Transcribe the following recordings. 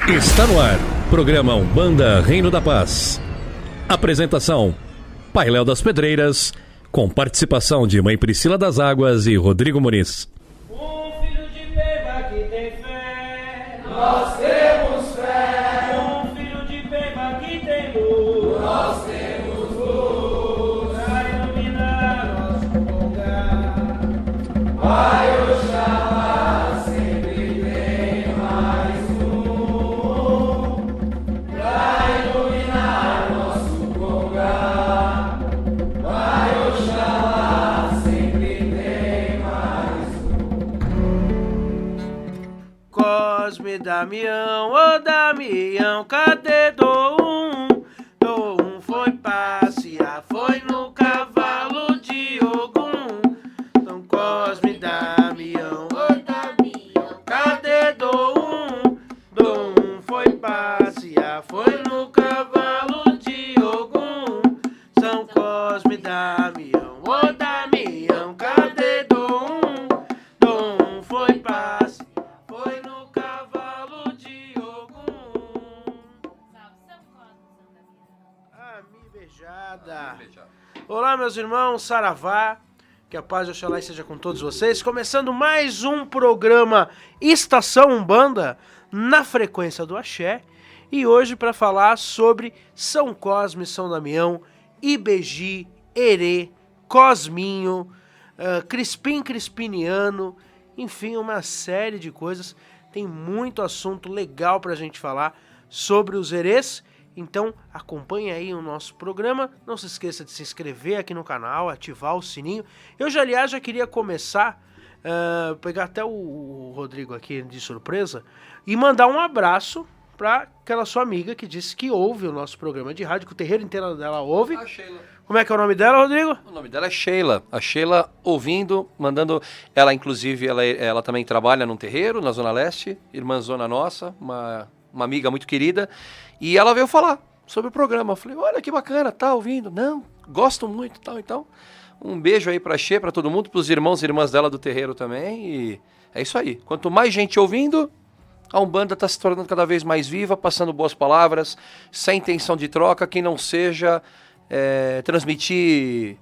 Está no ar, programa Umbanda Reino da Paz. Apresentação, Pai Léo das Pedreiras, com participação de Mãe Priscila das Águas e Rodrigo Muniz. Um filho de Peba que tem fé, nós temos fé. Um filho de Peba que tem luz, nós temos luz. Pra iluminar nosso lugar, vai Oxalá, sempre tem mais um. Pra iluminar nosso lugar, vai Oxalá, sempre tem mais um. Cosme Damião, ô Damião, cadê Dom? Dom foi passear, foi no cavalo de Ogum. Então Cosme Damião, ô Damião, cadê Dom? Dom foi passear, foi no cavalo de Ogum. São Cosme Damião, ô Damião, cadê Dom? Dom foi passear, foi no cavalo de Ogum. Ah, me beijada. Olá, meus irmãos, saravá. Que a paz de Oxalá esteja com todos vocês. Começando mais um programa Estação Umbanda na frequência do Axé. E hoje para falar sobre São Cosme, São Damião, Ibeji, Herê, Cosminho, Crispim Crispiniano, enfim, uma série de coisas. Tem muito assunto legal pra gente falar sobre os herês. Então acompanhe aí o nosso programa. Não se esqueça de se inscrever aqui no canal, ativar o sininho. Eu já, aliás, já queria começar, pegar até o Rodrigo aqui de surpresa e mandar um abraço para aquela sua amiga que disse que ouve o nosso programa de rádio, que o terreiro inteiro dela ouve. A Sheila. Como é que é o nome dela, Rodrigo? O nome dela é Sheila. A Sheila ouvindo, mandando... Ela, inclusive, ela também trabalha num terreiro, na Zona Leste, irmãzona nossa, uma amiga muito querida. E ela veio falar sobre o programa. Eu falei, olha que bacana, tá ouvindo? Não, gosto muito, tal. Então, um beijo aí pra Sheila, pra todo mundo, pros irmãos e irmãs dela do terreiro também. E é isso aí. Quanto mais gente ouvindo, a Umbanda tá se tornando cada vez mais viva, passando boas palavras, sem intenção de troca, que não seja... transmitir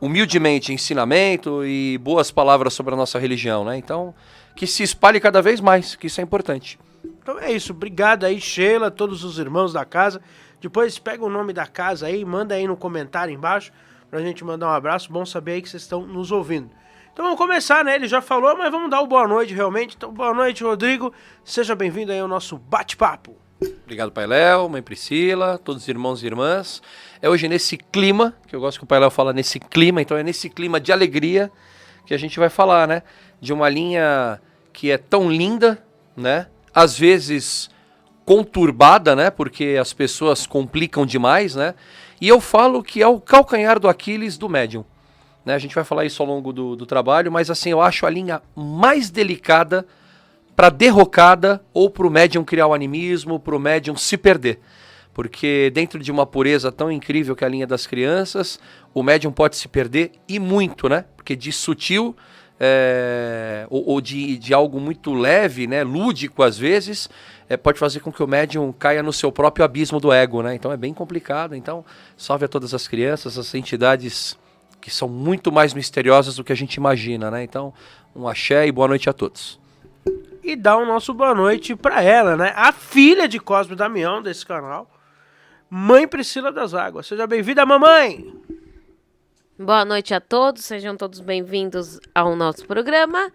humildemente ensinamento e boas palavras sobre a nossa religião, né? Então, que se espalhe cada vez mais, que isso é importante. Então é isso, obrigado aí, Sheila, todos os irmãos da casa. Depois pega o nome da casa aí, manda aí no comentário embaixo pra gente mandar um abraço. Bom saber aí que vocês estão nos ouvindo. Então vamos começar, né? Ele já falou, mas vamos dar o boa noite realmente. Então boa noite, Rodrigo. Seja bem-vindo aí ao nosso bate-papo. Obrigado, Pai Léo, Mãe Priscila, todos os irmãos e irmãs. É hoje nesse clima, que eu gosto que o Pai Léo fala nesse clima, então é nesse clima de alegria que a gente vai falar, né? De uma linha que é tão linda, né? Às vezes conturbada, né? Porque as pessoas complicam demais, né? E eu falo que é o calcanhar do Aquiles do médium. Né? A gente vai falar isso ao longo do trabalho, mas assim, eu acho a linha mais delicada para derrocada ou para o médium criar o animismo, para o médium se perder. Porque dentro de uma pureza tão incrível que é a linha das crianças, o médium pode se perder e muito, né? Porque de sutil ou de algo muito leve, né? Lúdico às vezes, pode fazer com que o médium caia no seu próprio abismo do ego, né? Então é bem complicado. Então, salve a todas as crianças, as entidades que são muito mais misteriosas do que a gente imagina, né? Então, um axé e boa noite a todos. E dá o nosso boa noite pra ela, né? A filha de Cosme Damião desse canal, Mãe Priscila das Águas. Seja bem-vinda, mamãe! Boa noite a todos, sejam todos bem-vindos ao nosso programa.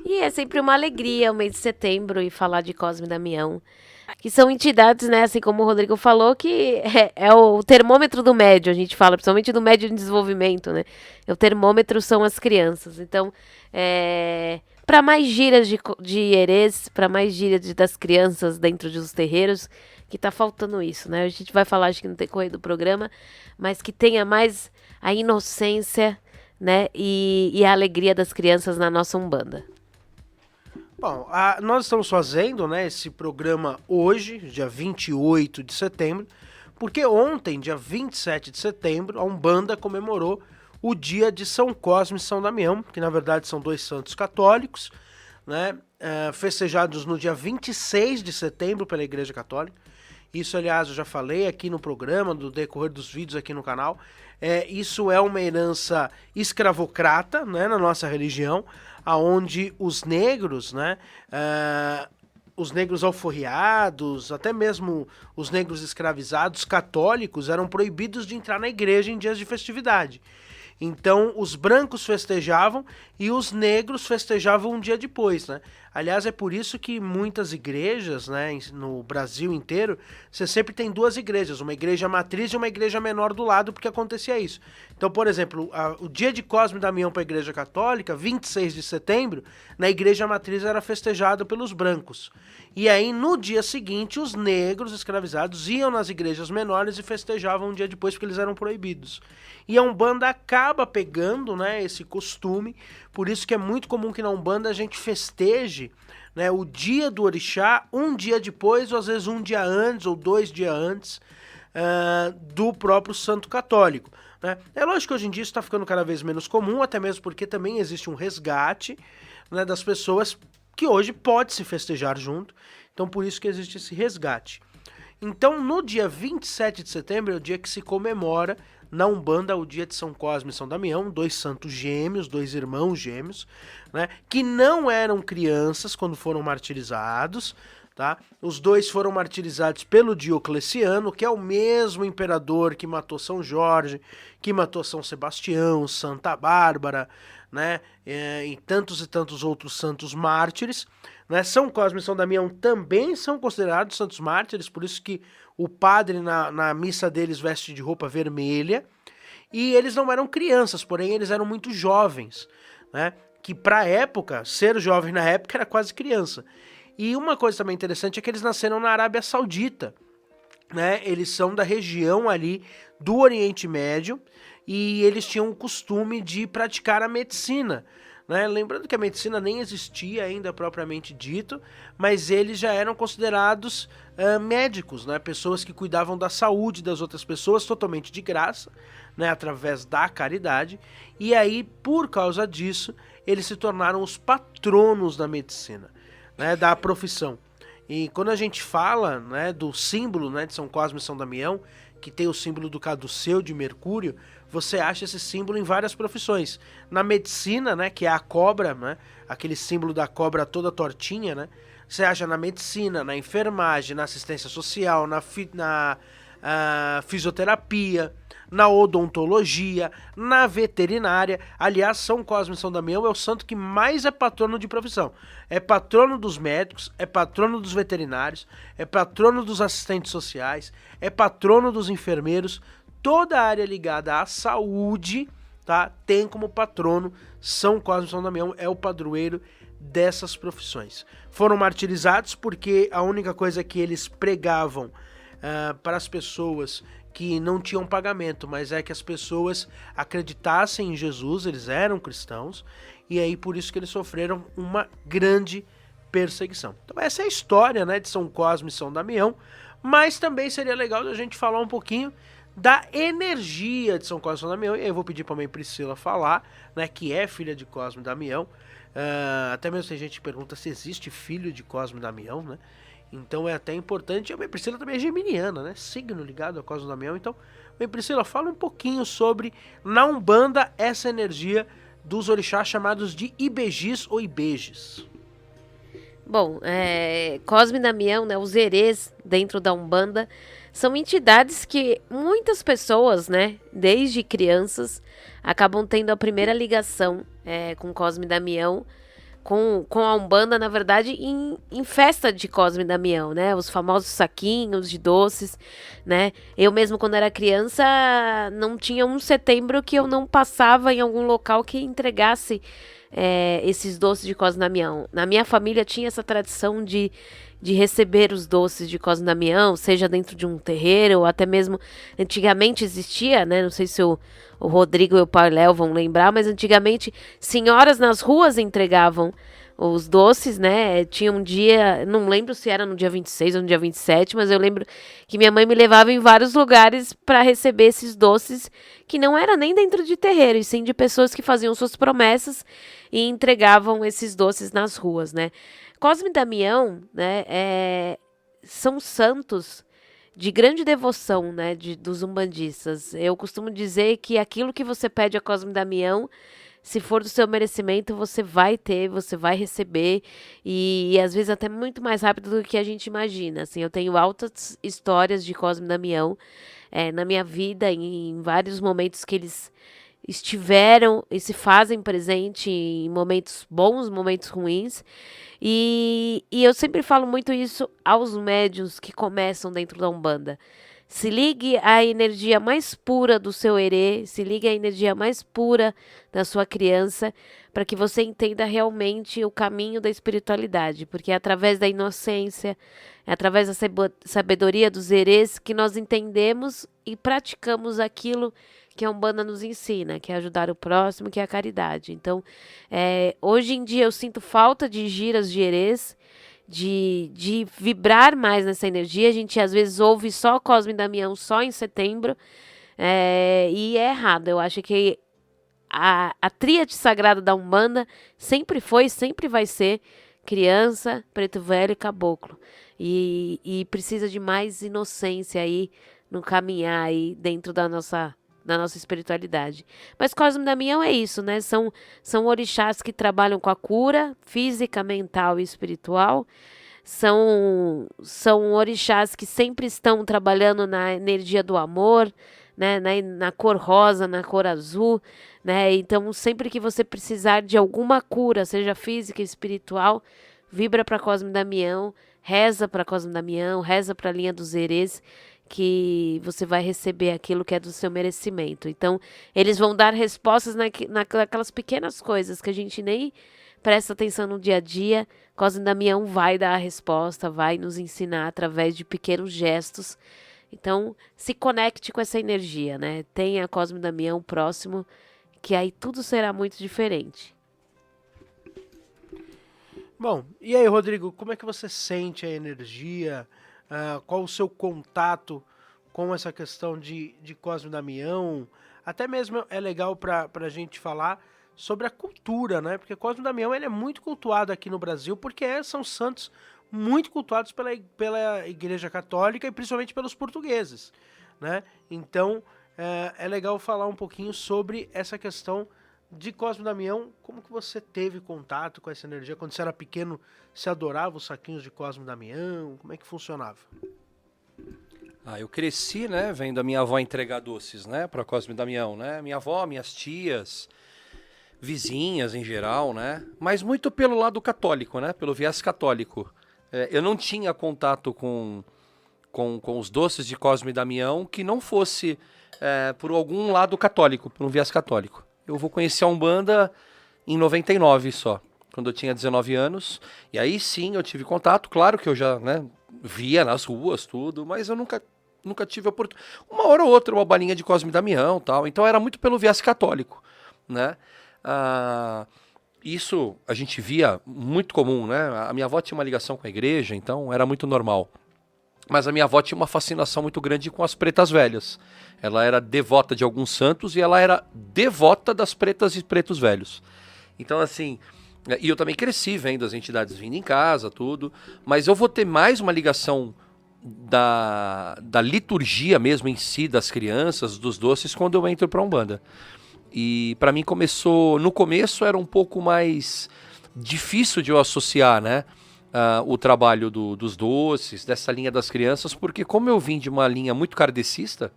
E é sempre uma alegria o mês de setembro e falar de Cosme Damião, que são entidades, né, assim como o Rodrigo falou, que é o termômetro do médio, a gente fala, principalmente do médio em desenvolvimento, né? O termômetro são as crianças. Então, para mais gírias de herês, para mais gírias das crianças dentro dos terreiros, que tá faltando isso, né? A gente vai falar, acho que no decorrer do programa, mas que tenha mais a inocência, né? E a alegria das crianças na nossa Umbanda. Bom, nós estamos fazendo, né, esse programa hoje, dia 28 de setembro, porque ontem, dia 27 de setembro, a Umbanda comemorou o dia de São Cosme e São Damião, que na verdade são dois santos católicos, né? festejados no dia 26 de setembro pela Igreja Católica. Isso, aliás, eu já falei aqui no programa, do decorrer dos vídeos aqui no canal. Isso é uma herança escravocrata, né, na nossa religião, onde os negros, né, os negros alforriados, até mesmo os negros escravizados católicos eram proibidos de entrar na igreja em dias de festividade. Então, os brancos festejavam e os negros festejavam um dia depois, né? Aliás, é por isso que muitas igrejas, né, no Brasil inteiro, você sempre tem duas igrejas, uma igreja matriz e uma igreja menor do lado, porque acontecia isso. Então, por exemplo, o dia de Cosme e Damião para a Igreja Católica, 26 de setembro, na igreja matriz era festejado pelos brancos. E aí, no dia seguinte, os negros escravizados iam nas igrejas menores e festejavam um dia depois, porque eles eram proibidos. E a Umbanda acaba pegando, né, esse costume, por isso que é muito comum que na Umbanda a gente festeje, né, o dia do orixá um dia depois, ou às vezes um dia antes, ou 2 dias antes do próprio santo católico. Né? É lógico que hoje em dia isso está ficando cada vez menos comum, até mesmo porque também existe um resgate, né, das pessoas que hoje pode se festejar junto, então por isso que existe esse resgate. Então no dia 27 de setembro é o dia que se comemora na Umbanda o dia de São Cosme e São Damião, 2 santos gêmeos, 2 irmãos gêmeos, né, que não eram crianças quando foram martirizados, tá? Os 2 foram martirizados pelo Diocleciano, que é o mesmo imperador que matou São Jorge, que matou São Sebastião, Santa Bárbara, né, e tantos outros santos mártires. Né? São Cosme e São Damião também são considerados santos mártires, por isso que o padre na missa deles veste de roupa vermelha, e eles não eram crianças, porém eles eram muito jovens, né? Que pra época, ser jovem na época era quase criança. E uma coisa também interessante é que eles nasceram na Arábia Saudita, né? Eles são da região ali do Oriente Médio, e eles tinham o costume de praticar a medicina, né? Lembrando que a medicina nem existia ainda propriamente dito, mas eles já eram considerados médicos, né? Pessoas que cuidavam da saúde das outras pessoas totalmente de graça, né? Através da caridade, e aí por causa disso eles se tornaram os patronos da medicina, né? Da profissão. E quando a gente fala, né, do símbolo, né, de São Cosme e São Damião, que tem o símbolo do caduceu de Mercúrio, você acha esse símbolo em várias profissões. Na medicina, né, que é a cobra, né, aquele símbolo da cobra toda tortinha, né, você acha na medicina, na enfermagem, na assistência social, na fisioterapia, na odontologia, na veterinária. Aliás, São Cosme e São Damião é o santo que mais é patrono de profissão. É patrono dos médicos, é patrono dos veterinários, é patrono dos assistentes sociais, é patrono dos enfermeiros. Toda a área ligada à saúde, tá, tem como patrono São Cosme e São Damião, é o padroeiro dessas profissões. Foram martirizados porque a única coisa que eles pregavam para as pessoas que não tinham pagamento, mas é que as pessoas acreditassem em Jesus, eles eram cristãos, e aí por isso que eles sofreram uma grande perseguição. Então essa é a história, né, de São Cosme e São Damião, mas também seria legal a gente falar um pouquinho da energia de São Cosme e São Damião, e aí eu vou pedir para a mãe Priscila falar, né, que é filha de Cosme e Damião. Até mesmo tem gente que pergunta se existe filho de Cosme e Damião, né? Então é até importante. A mãe Priscila também é geminiana, né? Signo ligado a Cosme e Damião. Então, mãe Priscila, fala um pouquinho sobre, na Umbanda, essa energia dos orixás chamados de Ibejis ou Ibejes. Bom, Cosme e Damião, né, os herês dentro da Umbanda, são entidades que muitas pessoas, né, desde crianças, acabam tendo a primeira ligação com Cosme e Damião, com a Umbanda, na verdade, em festa de Cosme e Damião, né? Os famosos saquinhos de doces, né? Eu mesmo, quando era criança, não tinha um setembro que eu não passava em algum local que entregasse esses doces de Cosme e Damião. Na minha família tinha essa tradição de receber os doces de Cosme e Damião, seja dentro de um terreiro, ou até mesmo, antigamente existia, né? Não sei se o Rodrigo e o Pai Léo vão lembrar, mas antigamente senhoras nas ruas entregavam os doces, né? Tinha um dia, não lembro se era no dia 26 ou no dia 27, mas eu lembro que minha mãe me levava em vários lugares para receber esses doces, que não era nem dentro de terreiro, e sim de pessoas que faziam suas promessas e entregavam esses doces nas ruas, né? Cosme e Damião, né, são santos de grande devoção, né, dos umbandistas. Eu costumo dizer que aquilo que você pede a Cosme e Damião, se for do seu merecimento, você vai ter, você vai receber, e às vezes até muito mais rápido do que a gente imagina. Assim, eu tenho altas histórias de Cosme e Damião na minha vida, em vários momentos que eles estiveram e se fazem presente em momentos bons, momentos ruins. E eu sempre falo muito isso aos médiuns que começam dentro da Umbanda. Se ligue à energia mais pura do seu herê, se ligue à energia mais pura da sua criança, para que você entenda realmente o caminho da espiritualidade, porque é através da inocência, é através da sabedoria dos herês que nós entendemos e praticamos aquilo que a Umbanda nos ensina, que é ajudar o próximo, que é a caridade. Então, hoje em dia eu sinto falta de giras de herês, de vibrar mais nessa energia. A gente às vezes ouve só Cosme e Damião só em setembro, e é errado. Eu acho que a tríade sagrada da Umbanda sempre foi, sempre vai ser criança, preto velho e caboclo. E precisa de mais inocência aí no caminhar aí dentro da nossa espiritualidade. Mas Cosme e Damião é isso, né? São orixás que trabalham com a cura física, mental e espiritual. São orixás que sempre estão trabalhando na energia do amor, né? Na cor rosa, na cor azul, né? Então, sempre que você precisar de alguma cura, seja física e espiritual, vibra para Cosme e Damião, reza para Cosme e Damião, reza para a linha dos herês, que você vai receber aquilo que é do seu merecimento. Então, eles vão dar respostas naquelas pequenas coisas que a gente nem presta atenção no dia a dia. Cosme e Damião vai dar a resposta, vai nos ensinar através de pequenos gestos. Então, se conecte com essa energia, né? Tenha Cosme e Damião próximo, que aí tudo será muito diferente. Bom, e aí, Rodrigo, como é que você sente a energia? Qual o seu contato com essa questão de Cosme e Damião? Até mesmo é legal para a gente falar sobre a cultura, né? Porque Cosme e Damião ele é muito cultuado aqui no Brasil, porque são santos muito cultuados pela Igreja Católica e principalmente pelos portugueses, né? Então, é legal falar um pouquinho sobre essa questão de Cosme e Damião. Como que você teve contato com essa energia? Quando você era pequeno, você adorava os saquinhos de Cosme e Damião? Como é que funcionava? Eu cresci, né, vendo a minha avó entregar doces, né, para Cosme e Damião, né? Minha avó, minhas tias, vizinhas em geral, né? Mas muito pelo lado católico, né? Pelo viés católico. Eu não tinha contato com os doces de Cosme e Damião que não fosse por algum lado católico, por um viés católico. Eu vou conhecer a Umbanda em 99 só, quando eu tinha 19 anos. E aí sim eu tive contato, claro que eu já, né, via nas ruas tudo, mas eu nunca tive a oportunidade. Uma hora ou outra, uma balinha de Cosme e Damião e tal. Então era muito pelo viés católico, né? Isso a gente via muito comum, né? A minha avó tinha uma ligação com a igreja, então era muito normal. Mas a minha avó tinha uma fascinação muito grande com as pretas velhas. Ela era devota de alguns santos e ela era devota das pretas e pretos velhos. Então, assim, e eu também cresci vendo as entidades vindo em casa, tudo. Mas eu vou ter mais uma ligação da liturgia mesmo em si, das crianças, dos doces, quando eu entro para a Umbanda. E para mim no começo era um pouco mais difícil de eu associar, né? O trabalho dos doces, dessa linha das crianças, porque como eu vim de uma linha muito kardecista,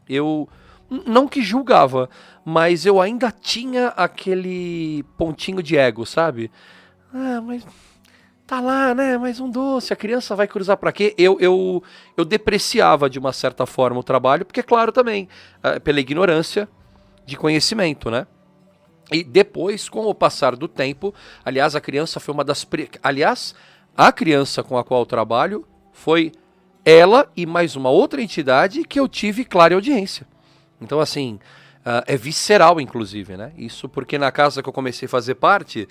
eu não que julgava, mas eu ainda tinha aquele pontinho de ego, sabe? Mas tá lá, né? Mais um doce, a criança vai cruzar pra quê? Eu depreciava de uma certa forma o trabalho, porque claro também, pela ignorância de conhecimento, né? E depois, com o passar do tempo, aliás, a criança foi uma das... A criança com a qual eu trabalho foi ela e mais uma outra entidade que eu tive clara audiência. Então, assim, é visceral, inclusive, né? Isso porque na casa que eu comecei a fazer parte,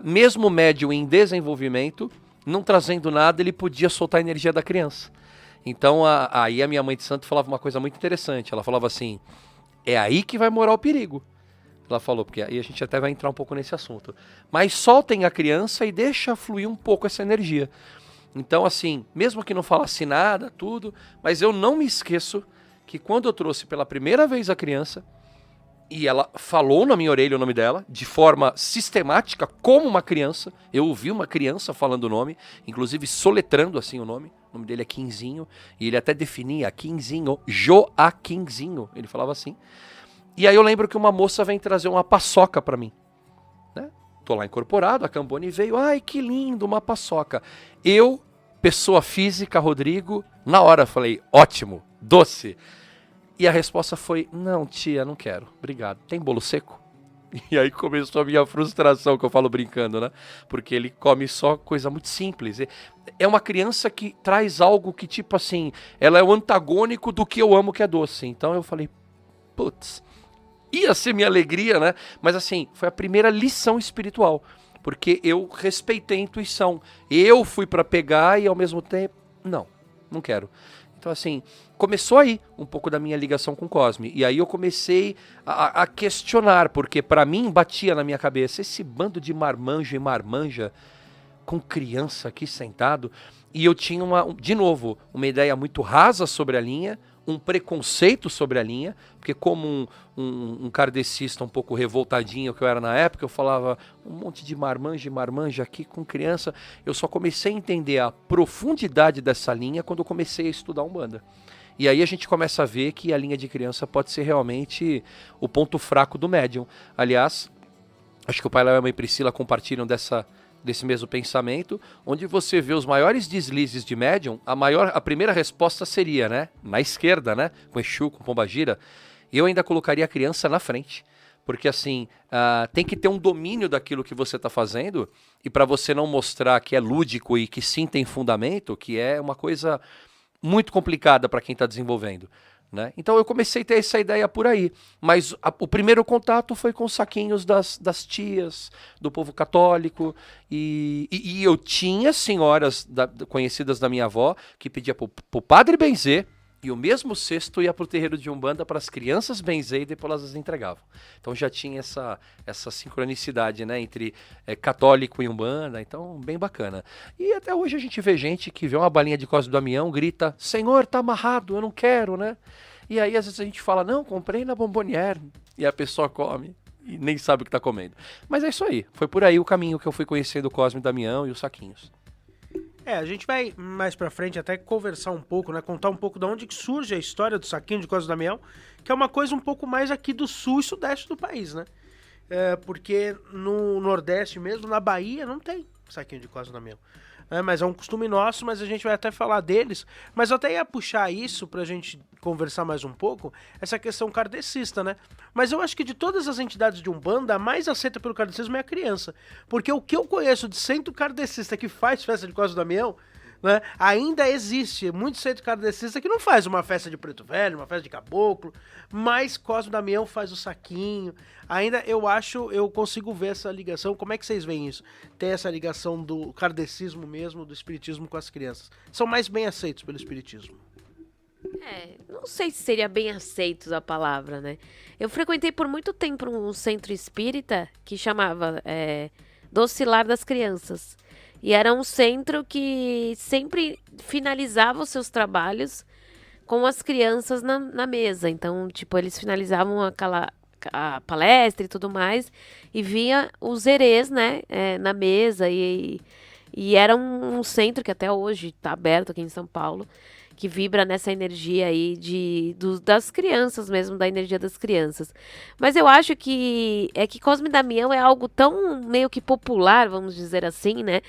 mesmo médium em desenvolvimento, não trazendo nada, ele podia soltar a energia da criança. Então, aí a minha mãe de santo falava uma coisa muito interessante. Ela falava assim, é aí que vai morar o perigo. Ela falou, porque aí a gente até vai entrar um pouco nesse assunto. Mas soltem a criança e deixa fluir um pouco essa energia. Então, assim, mesmo que não falasse nada, tudo, mas eu não me esqueço que quando eu trouxe pela primeira vez a criança, e ela falou na minha orelha o nome dela, de forma sistemática, como uma criança, eu ouvi uma criança falando o nome, inclusive soletrando assim o nome dele é Quinzinho, e ele até definia Quinzinho, Joaquinzinho, ele falava assim. E aí eu lembro que uma moça vem trazer uma paçoca pra mim, né? Tô lá incorporado, a Cambone veio, ai que lindo, uma paçoca. Eu, pessoa física, Rodrigo, na hora falei, ótimo, doce. E a resposta foi, não tia, não quero, obrigado. Tem bolo seco? E aí começou a minha frustração, que eu falo brincando, né? Porque ele come só coisa muito simples. É uma criança que traz algo que, tipo assim, ela é o antagônico do que eu amo, que é doce. Então eu falei, putz, ia ser minha alegria, né? Mas assim, foi a primeira lição espiritual. Porque eu respeitei a intuição. Eu fui pra pegar e ao mesmo tempo, não quero. Então assim, começou aí um pouco da minha ligação com o Cosme. E aí eu comecei a questionar, porque pra mim batia na minha cabeça esse bando de marmanjo e marmanja com criança aqui sentado. E eu tinha, de novo, uma ideia muito rasa sobre a linha, um preconceito sobre a linha, porque como um kardecista um pouco revoltadinho que eu era na época, eu falava um monte de marmanja e marmanja aqui com criança. Eu só comecei a entender a profundidade dessa linha quando eu comecei a estudar Umbanda. E aí a gente começa a ver que a linha de criança pode ser realmente o ponto fraco do médium. Aliás, acho que o Pai Léo e a Mãe Priscila compartilham desse mesmo pensamento, onde você vê os maiores deslizes de médium, a primeira resposta seria, né, na esquerda, né, com Exu, com Pombagira. Eu ainda colocaria a criança na frente, porque assim, tem que ter um domínio daquilo que você está fazendo, e para você não mostrar que é lúdico e que sim tem fundamento, que é uma coisa muito complicada para quem está desenvolvendo. Né? Então eu comecei a ter essa ideia por aí, mas o primeiro contato foi com os saquinhos das tias, do povo católico, e eu tinha senhoras conhecidas da minha avó que pedia pro padre benzer, e o mesmo cesto ia pro terreiro de Umbanda para as crianças benzer e depois elas as entregavam. Então já tinha essa sincronicidade, né, entre católico e Umbanda, então bem bacana. E até hoje a gente vê gente que vê uma balinha de Cosme Damião, grita, Senhor, tá amarrado, eu não quero, né? E aí às vezes a gente fala, não, comprei na Bomboniere, e a pessoa come e nem sabe o que tá comendo. Mas é isso aí, foi por aí o caminho que eu fui conhecendo o Cosme Damião e os saquinhos. A gente vai mais pra frente até conversar um pouco, né? Contar um pouco de onde que surge a história do saquinho de Cosme Damião, que é uma coisa um pouco mais aqui do sul e sudeste do país, né? Porque no Nordeste mesmo, na Bahia, não tem saquinho de Cosme Damião. Mas é um costume nosso, mas a gente vai até falar deles. Mas eu até ia puxar isso pra gente conversar mais um pouco, essa questão kardecista, né? Mas eu acho que de todas as entidades de Umbanda, a mais aceita pelo kardecismo é a criança. Porque o que eu conheço de centro kardecista que faz festa de Cosme Damião, né, ainda existe muito centro kardecista que não faz uma festa de preto velho, uma festa de caboclo, mas Cosme Damião faz o saquinho. Ainda eu consigo ver essa ligação. Como é que vocês veem isso? Tem essa ligação do kardecismo mesmo, do espiritismo com as crianças. São mais bem aceitos pelo espiritismo. Não sei se seria bem aceitos a palavra, né? Eu frequentei por muito tempo um centro espírita que chamava Doce Lar das Crianças. E era um centro que sempre finalizava os seus trabalhos com as crianças na mesa. Então, tipo, eles finalizavam a palestra e tudo mais, e via os herês, né, na mesa, e era um centro que até hoje está aberto aqui em São Paulo, que vibra nessa energia aí das crianças mesmo, da energia das crianças. Mas eu acho que Cosme Damião é algo tão meio que popular, vamos dizer assim, né,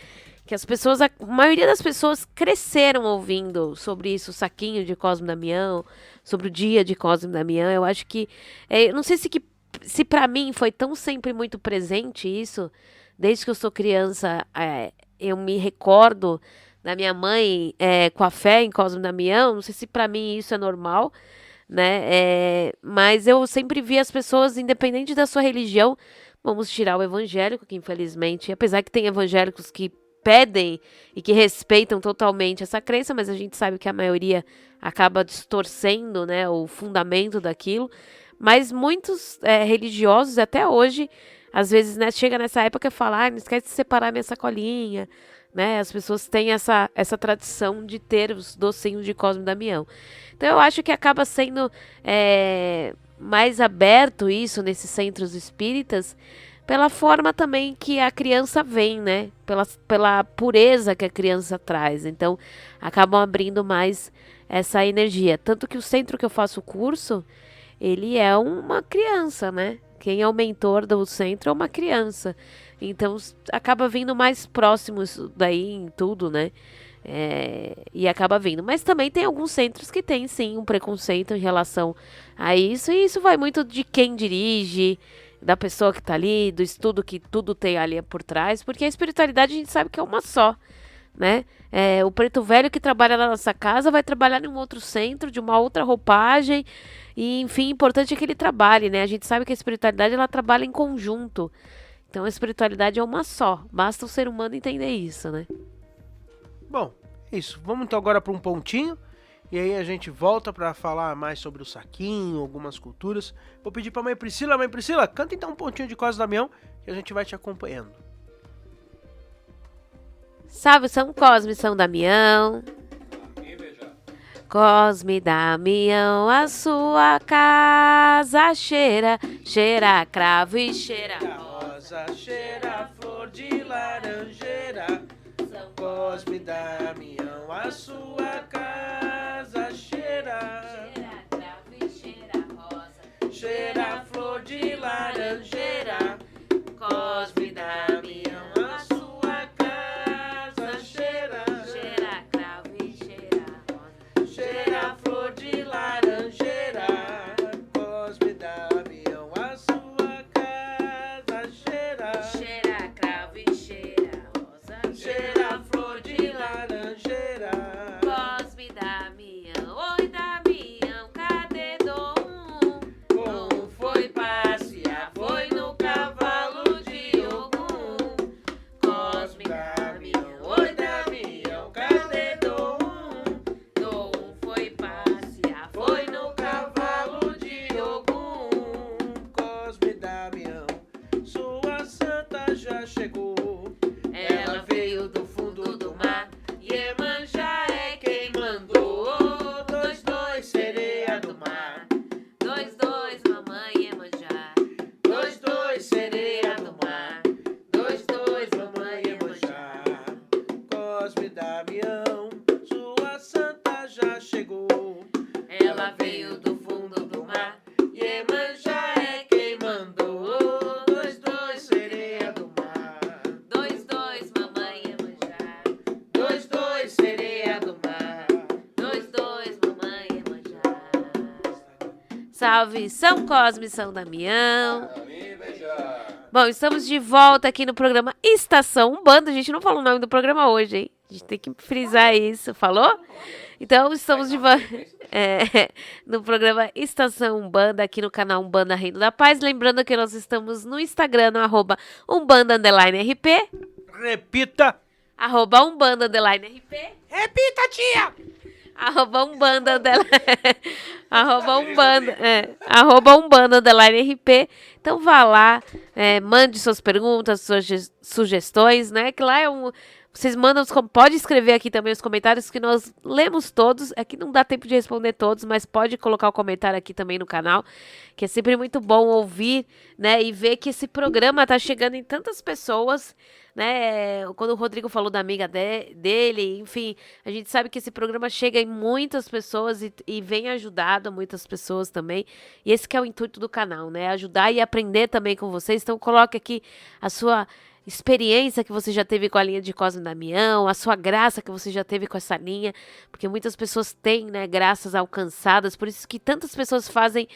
que a maioria das pessoas cresceram ouvindo sobre isso, o saquinho de Cosme Damião, sobre o dia de Cosme Damião. Eu acho que, eu não sei se para mim foi tão sempre muito presente isso, desde que eu sou criança, eu me recordo da minha mãe com a fé em Cosme Damião, não sei se para mim isso é normal, né, mas eu sempre vi as pessoas, independente da sua religião, vamos tirar o evangélico, que infelizmente, apesar que tem evangélicos que pedem e que respeitam totalmente essa crença, mas a gente sabe que a maioria acaba distorcendo, né, o fundamento daquilo. Mas muitos religiosos, até hoje, às vezes, né, chega nessa época e fala, não esquece de separar minha sacolinha, né? As pessoas têm essa tradição de ter os docinhos de Cosme e Damião. Então, eu acho que acaba sendo mais aberto isso nesses centros espíritas, pela forma também que a criança vem, né? Pela pureza que a criança traz. Então, acabam abrindo mais essa energia. Tanto que o centro que eu faço o curso, ele é uma criança, né? Quem é o mentor do centro é uma criança. Então, acaba vindo mais próximo isso daí em tudo, né? E acaba vindo. Mas também tem alguns centros que tem, sim, um preconceito em relação a isso. E isso vai muito de quem dirige, da pessoa que tá ali, do estudo que tudo tem ali por trás. Porque a espiritualidade a gente sabe que é uma só, né? O preto velho que trabalha na nossa casa vai trabalhar em um outro centro, de uma outra roupagem. E, enfim, importante é que ele trabalhe, né? A gente sabe que a espiritualidade, ela trabalha em conjunto. Então, a espiritualidade é uma só. Basta o ser humano entender isso, né? Bom, é isso. Vamos então agora para um pontinho. E aí a gente volta para falar mais sobre o saquinho, algumas culturas. Vou pedir para mãe Priscila. Mãe Priscila, canta então um pontinho de Cosme e Damião que a gente vai te acompanhando. Salve São Cosme e São Damião. Cosme e Damião, a sua casa cheira, cheira a cravo e cheira a rosa, cheira a flor de laranjeira. São Cosme e Damião, a sua casa cheira, cheira a cravo e cheira a rosa, cheira a flor de laranjeira. Cosme e Damião, a sua casa cheira, cheira a cravo e cheira a rosa, cheira a flor de laranjeira. Cosme e Damião, a sua casa cheira, cheira a cravo e cheira a rosa, cheira a flor de laranjeira. Cosme e Damião, oi Damião, cadê Dom? Como foi passear, foi no cavalo de Ogum. Cosme e Damião, oi Damião, cadê Dom? Dom foi passear, Foi no cavalo de Ogum. Cosme e Damião, sua santa já chegou. Ela veio do fundo do mar, Iemanjá é quem mandou. Dois, dois, sereia do mar. dois, dois, mamãe Iemanjá. Dois, dois, sereia do mar. Dois, dois, mamãe Iemanjá. Cosme e Damião, sua santa já chegou. Ela veio do fundo do mar. Iemanjá é quem mandou. Dois, dois, sereia do mar. Dois, dois, mamãe Iemanjá. Dois, dois, sereia do mar. Dois, dois, mamãe Iemanjá. Salve São Cosme e São Damião. Bom, estamos de volta aqui no programa Estação Umbanda. A gente não falou o nome do programa hoje, hein? A gente tem que frisar isso. Falou? Então, estamos de volta no programa Estação Umbanda, aqui no canal Umbanda Reino da Paz. Lembrando que nós estamos no Instagram, no @Umbanda_RP. Repita! @Umbanda_RP. Repita, tia! @Umbanda_RP. Então vá lá, mande suas perguntas, suas sugestões, né? Que lá vocês mandam, pode escrever aqui também os comentários que nós lemos todos. Aqui não dá tempo de responder todos, mas pode colocar o comentário aqui também no canal, que é sempre muito bom ouvir, né? E ver que esse programa tá chegando em tantas pessoas, né? Quando o Rodrigo falou da amiga dele, enfim, a gente sabe que esse programa chega em muitas pessoas e vem ajudado a muitas pessoas também. E esse que é o intuito do canal, né? Ajudar e aprender também com vocês. Então coloque aqui a sua experiência que você já teve com a linha de Cosme e Damião, a sua graça que você já teve com essa linha, porque muitas pessoas têm, né, graças alcançadas, por isso que tantas pessoas fazem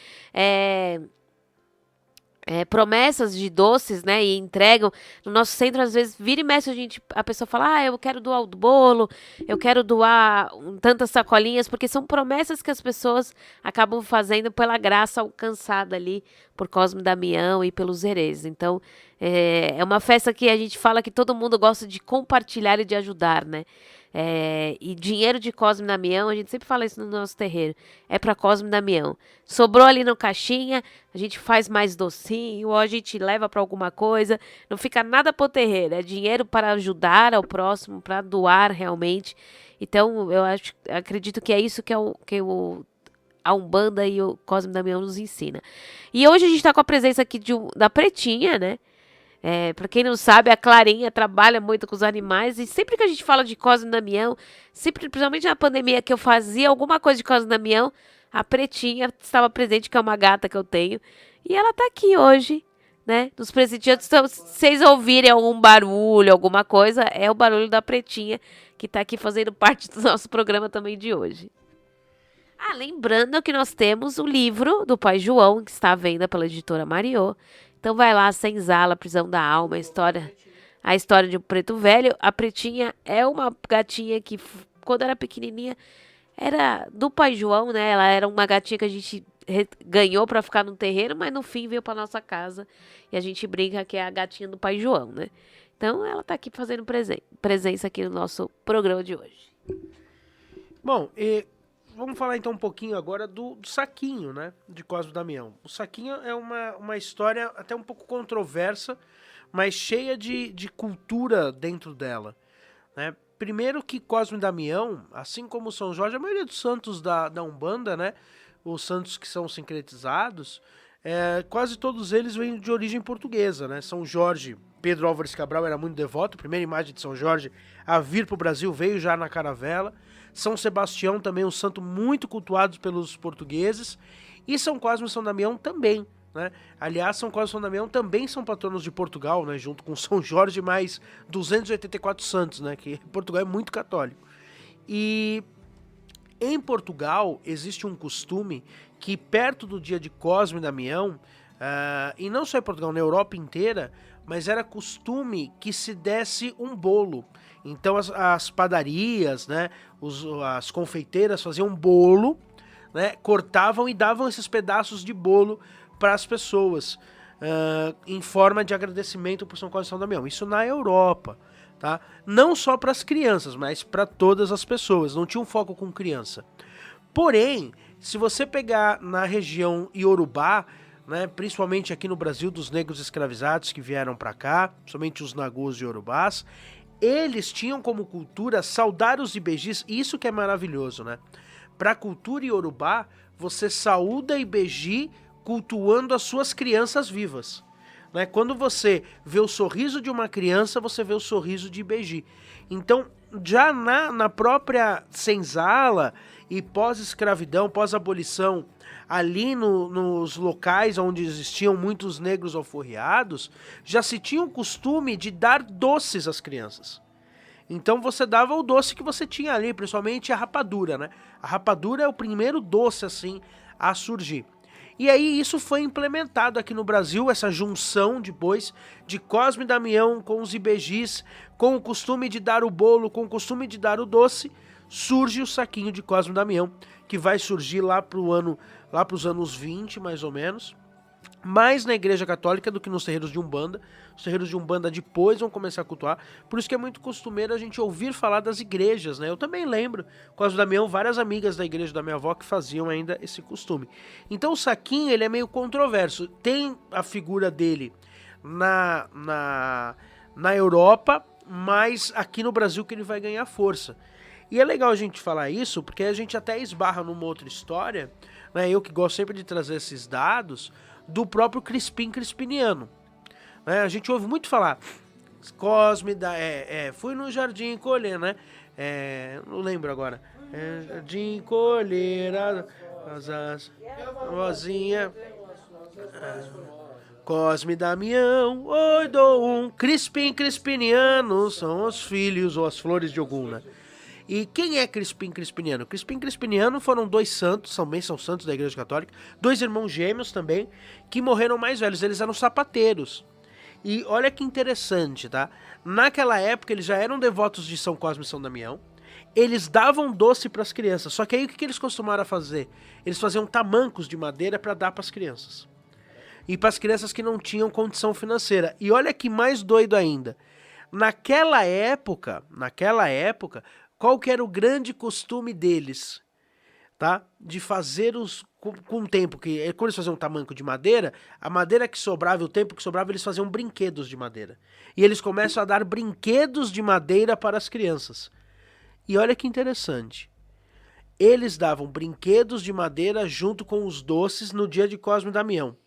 promessas de doces, né, e entregam. No nosso centro, às vezes, vira e mexe, a pessoa fala, eu quero doar o bolo, eu quero doar tantas sacolinhas, porque são promessas que as pessoas acabam fazendo pela graça alcançada ali por Cosme e Damião e pelos herês. Então, é uma festa que a gente fala que todo mundo gosta de compartilhar e de ajudar, né? E dinheiro de Cosme e Damião, a gente sempre fala isso no nosso terreiro, é para Cosme e Damião. Sobrou ali no caixinha, a gente faz mais docinho, ou a gente leva para alguma coisa, não fica nada pro terreiro, é dinheiro para ajudar ao próximo, para doar realmente. Então, acredito que é isso que a Umbanda e o Cosme e Damião nos ensina. E hoje a gente tá com a presença aqui da Pretinha, né? Pra quem não sabe, a Clarinha trabalha muito com os animais e sempre que a gente fala de Cosme e Damião, sempre, principalmente na pandemia que eu fazia alguma coisa de Cosme e Damião, a Pretinha estava presente, que é uma gata que eu tenho, e ela tá aqui hoje, né, nos presenteando. Então, se vocês ouvirem algum barulho, alguma coisa, é o barulho da Pretinha, que tá aqui fazendo parte do nosso programa também de hoje. Lembrando que nós temos o livro do Pai João, que está à venda pela editora Mariô. Então vai lá, Senzala, Prisão da Alma, a história de um preto velho. A Pretinha é uma gatinha que, quando era pequenininha, era do Pai João, né? Ela era uma gatinha que a gente ganhou para ficar no terreiro, mas no fim veio para nossa casa. E a gente brinca que é a gatinha do Pai João, né? Então ela tá aqui fazendo presença aqui no nosso programa de hoje. Bom, vamos falar então um pouquinho agora do Saquinho, né, de Cosme e Damião. O Saquinho é uma história até um pouco controversa, mas cheia de cultura dentro dela, né? Primeiro que Cosme e Damião, assim como São Jorge, a maioria dos santos da Umbanda, né, os santos que são sincretizados, quase todos eles vêm de origem portuguesa, né? São Jorge, Pedro Álvares Cabral era muito devoto, a primeira imagem de São Jorge a vir para o Brasil veio já na caravela. São Sebastião também, um santo muito cultuado pelos portugueses. E São Cosme e São Damião também, né? Aliás, São Cosme e São Damião também são patronos de Portugal, né? Junto com São Jorge, mais 284 santos, né? Que Portugal é muito católico. E em Portugal existe um costume que perto do dia de Cosme e Damião, e não só em Portugal, na Europa inteira, mas era costume que se desse um bolo. Então as padarias, né, as confeiteiras faziam um bolo, né, cortavam e davam esses pedaços de bolo para as pessoas, em forma de agradecimento por São Cosme e São Damião. Isso na Europa, tá? Não só para as crianças, mas para todas as pessoas. Não tinha um foco com criança. Porém, se você pegar na região Iorubá, né, principalmente aqui no Brasil, dos negros escravizados que vieram para cá, somente os Nagôs e Iorubás, eles tinham como cultura saudar os Ibejis, e isso que é maravilhoso, né? Para a cultura Iorubá, você saúda Ibeji cultuando as suas crianças vivas, né? Quando você vê o sorriso de uma criança, você vê o sorriso de Ibeji. Então, já na própria senzala e pós-escravidão, pós-abolição, ali nos locais onde existiam muitos negros alforriados, já se tinha o costume de dar doces às crianças. Então você dava o doce que você tinha ali, principalmente a rapadura, né? A rapadura é o primeiro doce, assim, a surgir. E aí isso foi implementado aqui no Brasil, essa junção depois de Cosme e Damião com os Ibejis, com o costume de dar o bolo, com o costume de dar o doce, surge o saquinho de Cosme e Damião, que vai surgir lá para os anos 20, mais ou menos, mais na Igreja Católica do que nos terreiros de Umbanda. Os terreiros de Umbanda depois vão começar a cultuar, por isso que é muito costumeiro a gente ouvir falar das igrejas, né? Eu também lembro, Cosme e Damião, várias amigas da igreja da minha avó que faziam ainda esse costume. Então o saquinho, ele é meio controverso, tem a figura dele na Europa, mas aqui no Brasil que ele vai ganhar força. E é legal a gente falar isso, porque a gente até esbarra numa outra história, né? Eu que gosto sempre de trazer esses dados, do próprio Crispim Crispiniano. Né? A gente ouve muito falar, Cosme, fui no jardim colher, né? Não lembro agora. Jardim colher, as rosinha, Cosme e Damião, oi dou um, Crispim Crispiniano, são os filhos ou as flores de Ogum, né? E quem é Crispim Crispiniano? Crispim Crispiniano foram dois santos, também são santos da Igreja Católica, dois irmãos gêmeos também, que morreram mais velhos, eles eram sapateiros. E olha que interessante, tá? Naquela época eles já eram devotos de São Cosme e São Damião, eles davam doce para as crianças, só que aí o que eles costumaram fazer? Eles faziam tamancos de madeira para dar para as crianças. E para as crianças que não tinham condição financeira. E olha que mais doido ainda, naquela época, qual que era o grande costume deles, tá? De fazer com o tempo, que quando eles faziam um tamanco de madeira, a madeira que sobrava, o tempo que sobrava, eles faziam brinquedos de madeira. E eles começam a dar brinquedos de madeira para as crianças. E olha que interessante. Eles davam brinquedos de madeira junto com os doces no dia de Cosme e Damião.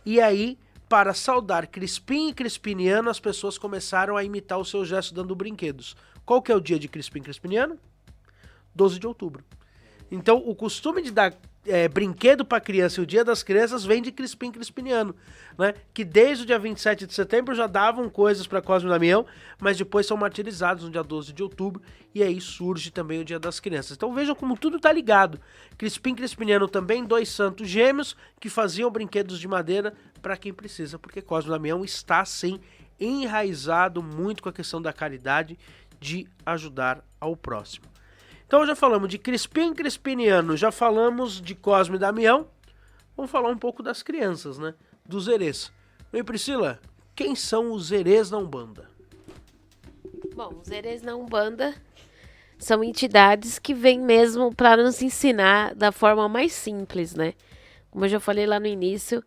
E aí, para saudar Crispim e Crispiniano, as pessoas começaram a imitar o seu gesto dando brinquedos. Qual que é o dia de Crispim e Crispiniano? 12 de outubro. Então, o costume de dar brinquedo para criança e o Dia das Crianças vem de Crispim e Crispiniano, né? Que desde o dia 27 de setembro já davam coisas para Cosme e Damião, mas depois são martirizados no dia 12 de outubro, e aí surge também o Dia das Crianças. Então vejam como tudo tá ligado. Crispim e Crispiniano também, 2 santos gêmeos que faziam brinquedos de madeira para quem precisa, porque Cosme e Damião está, sim, enraizado muito com a questão da caridade, de ajudar ao próximo. Então já falamos de Crispim e Crispiniano, já falamos de Cosme e Damião, vamos falar um pouco das crianças, né? Dos herês. E Priscila, quem são os herês na Umbanda? Bom, os herês na Umbanda são entidades que vêm mesmo para nos ensinar da forma mais simples, né? Como eu já falei lá no início,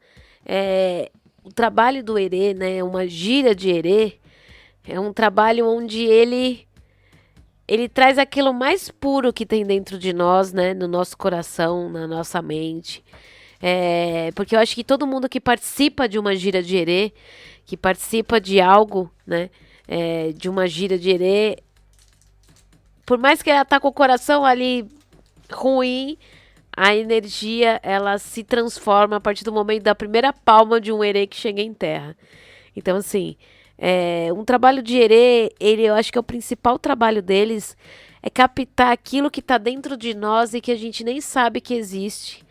o trabalho do herê, né? Uma gira de herê, é um trabalho onde ele traz aquilo mais puro que tem dentro de nós, né? No nosso coração, na nossa mente. Porque eu acho que todo mundo que participa de uma gira de herê, que participa de algo, né? De uma gira de herê, por mais que ela tá com o coração ali ruim, a energia, ela se transforma a partir do momento da primeira palma de um herê que chega em terra. Então, assim, um trabalho de herê, eu acho que o principal trabalho deles é captar aquilo que está dentro de nós e que a gente nem sabe que existe,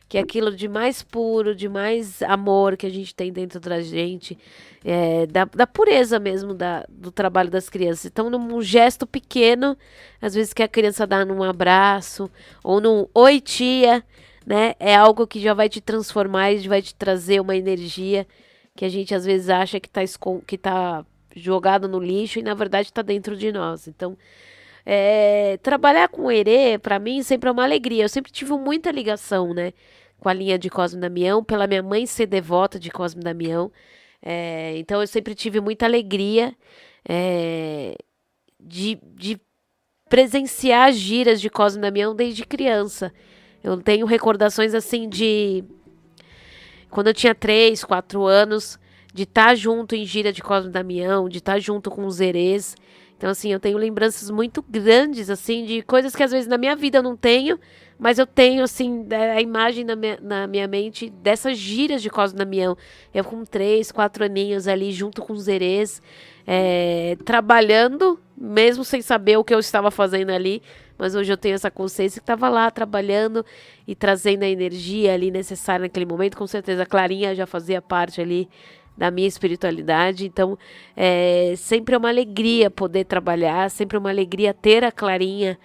que é aquilo de mais puro, de mais amor que a gente tem dentro da gente, da pureza mesmo do trabalho das crianças. Então, num gesto pequeno, às vezes que a criança dá num abraço, ou num oi tia, né? É algo que já vai te transformar e vai te trazer uma energia que a gente às vezes acha que tá jogado no lixo e na verdade está dentro de nós. Então, trabalhar com o herê, para mim, sempre é uma alegria. Eu sempre tive muita ligação, né, com a linha de Cosme e Damião, pela minha mãe ser devota de Cosme e Damião. Então, eu sempre tive muita alegria de presenciar as giras de Cosme e Damião desde criança. Eu tenho recordações, assim, de quando eu tinha 3, 4 anos, de estar junto em gira de Cosme e Damião, de estar junto com os herês. Então, assim, eu tenho lembranças muito grandes, assim, de coisas que às vezes na minha vida eu não tenho, mas eu tenho, assim, a imagem na minha mente dessas giras de Cosme e Damião. Eu com 3, 4 aninhos ali, junto com os herês, trabalhando, mesmo sem saber o que eu estava fazendo ali, mas hoje eu tenho essa consciência que estava lá trabalhando e trazendo a energia ali necessária naquele momento. Com certeza a Clarinha já fazia parte ali da minha espiritualidade, então sempre é uma alegria poder trabalhar, sempre é uma alegria ter a Clarinha,